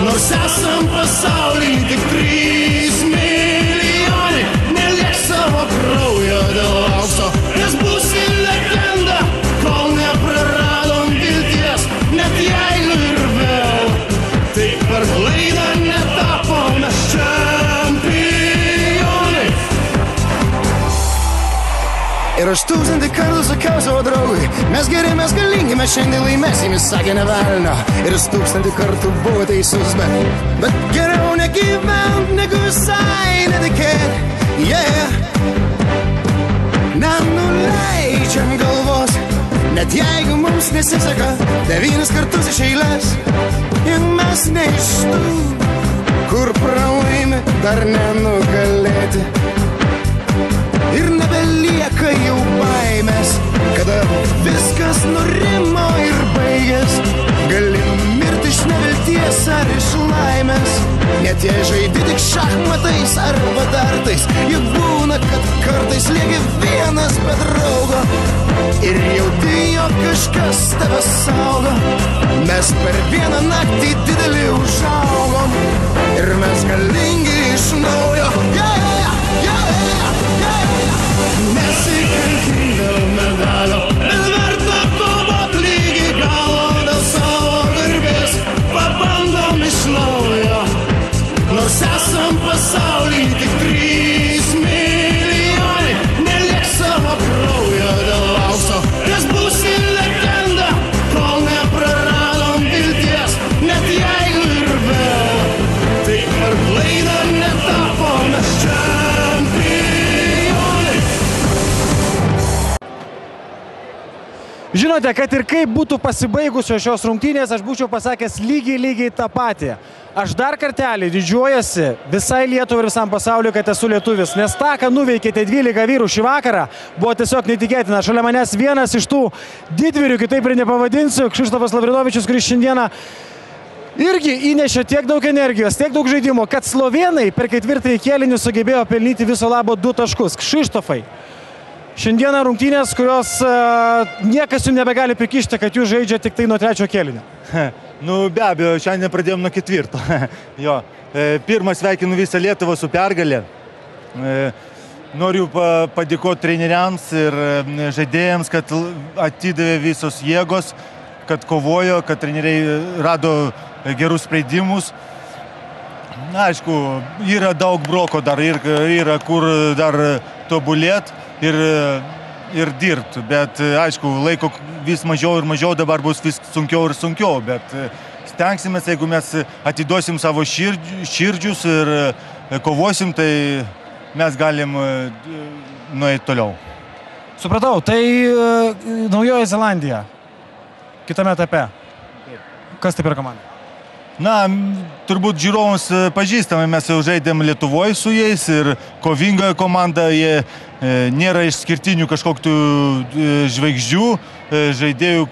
nors esam pasauly tik 3 milijonai. Neliek savo kraujo dėl aukso, nes būsi legenda, kol nepraradom vilties. Net jeigu ir vėl, tai per klaidą netapom mes čempionai. Ir aš 1000 kartų sakiau savo draugui, mes geri, mes galingi, mes šiandien laimėsim, jis sakė ne velnio. Ir jis 1000 kartų buvo teisus, bet geriau negyvent, negu visai netikėt. Nenuleidžiam galvos, net jeigu mums nesiseka 9 kartus iš eilės. Ir mes ne iš tų, kur pralaimi dar nenugalėti. Ir nebelieka jau baimės, kada viskas nurimo ir baigės. Gali mirti iš nevilties ar iš laimės, net jei žaidi tik šachmatais arba dartais. Juk būna, kad kartais lieki vienas be draugo ir jauti, jog kažkas tave saugo. Mes per vieną naktį didelį užaugom ir mes galingi iš naujo. Nesikankink dėl medalio, bet verta kovot lygiai galo dėl savo garbės. Pabandom iš naujo, nors esam pasauly tik 3 milijonai. Žinote, kad ir kaip būtų pasibaigusios šios rungtynės, aš būčiau pasakęs lygiai tą patį. Aš dar kartelį didžiuojasi visai Lietuvai ir visam pasauliu, kad esu lietuvis, nes tą, ką nuveikėte 12 vyrų šį vakarą, buvo tiesiog neįtikėtina. Šalia manęs vienas iš tų didvyrių, kitaip ir nepavadinsiu, Kšištofas Lavrinovičius, kuris šiandieną irgi įnešė tiek daug energijos, tiek daug žaidimo, kad slovėnai per ketvirtąjį kėlinį sugebėjo pelnyti viso labo 2 taškus. Kšištofai, šiandieną rungtynės, kurios niekas jums nebegali prikišti, kad jūs žaidžia tik tai nuo 3 kėlinio. Nu, be abejo, šiandien pradėjom nuo 4. Jo. Pirmas sveikinu visą Lietuvą su pergalė. Noriu padėkoti treneriams ir žaidėjams, kad atidavė visos jėgos, kad kovojo, kad treneriai rado gerus sprendimus. Na, aišku, yra daug broko dar, yra kur dar tobulėt ir dirbti, bet aišku, laiko vis mažiau ir mažiau, dabar bus vis sunkiau ir sunkiau, bet stengsimės, jeigu mes atiduosim savo širdžius ir kovosim, tai mes galim nueiti toliau. Supratau, tai Naujoji Zelandija kitame etape. Kas tai per komanda? Na, turbūt žiūrovams pažįstame, mes jau žaidėm Lietuvoje su jais ir kovingoje komanda, jie nėra išskirtinių kažkokių žvaigždžių, žaidėjų,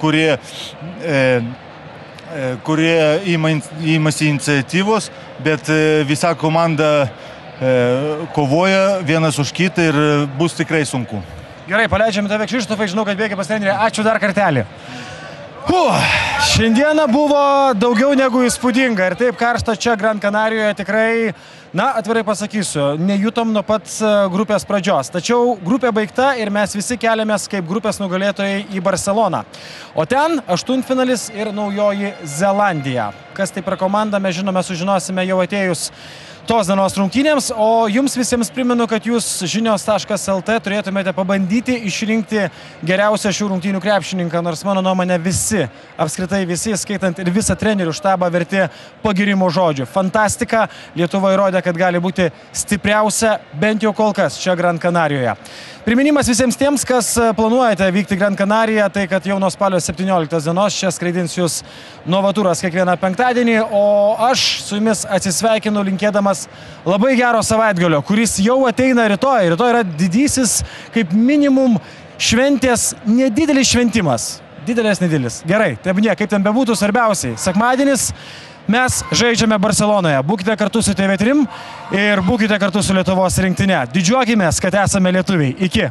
kurie imasi iniciatyvos, bet visa komanda kovoja vienas už kitą ir bus tikrai sunku. Gerai, paleidžiame tave, Kšištofai, žinau, kad bėgi pas trenerį. Ačiū dar kartelį. Šiandieną buvo daugiau negu įspūdinga ir taip karšta čia Gran Canarijoje tikrai, na, atvirai pasakysiu, nejutom nuo pat grupės pradžios. Tačiau grupė baigta ir mes visi keliamės kaip grupės nugalėtojai į Barceloną. O ten aštuntfinalis ir Naujoji Zelandija. Kas tai per komandą, mes žinome, sužinosime jau atėjus tos dienos rungtynėms, o jums visiems primenu, kad jūs žinios.lt turėtumėte pabandyti išrinkti geriausią šių rungtynių krepšininką, nors mano nuomonė visi, apskritai visi, skaitant ir visą trenerių štabą, verti pagirimo žodžių. Fantastika, Lietuva įrodė, kad gali būti stipriausia, bent jau kol kas, čia Gran Canarijoje. Priminimas visiems tiems, kas planuojate vykti Gran Canariją, tai kad jau nuo spalio 17 dienos čia skraidins jūs Novaturas kiekvieną penktadienį, o aš su jumis atsisveikinu linkėdamas labai gero savaitgalio, kuris jau ateina rytoj. Rytoj yra didysis, kaip minimum, šventės, nedidelis šventimas. Didelis. Gerai, tebūnie, kaip ten bebūtų, svarbiausiai. Sekmadienis mes žaidžiame Barcelonoje. Būkite kartu su TV3 ir būkite kartu su Lietuvos rinktine. Didžiuokimės, kad esame lietuviai. Iki.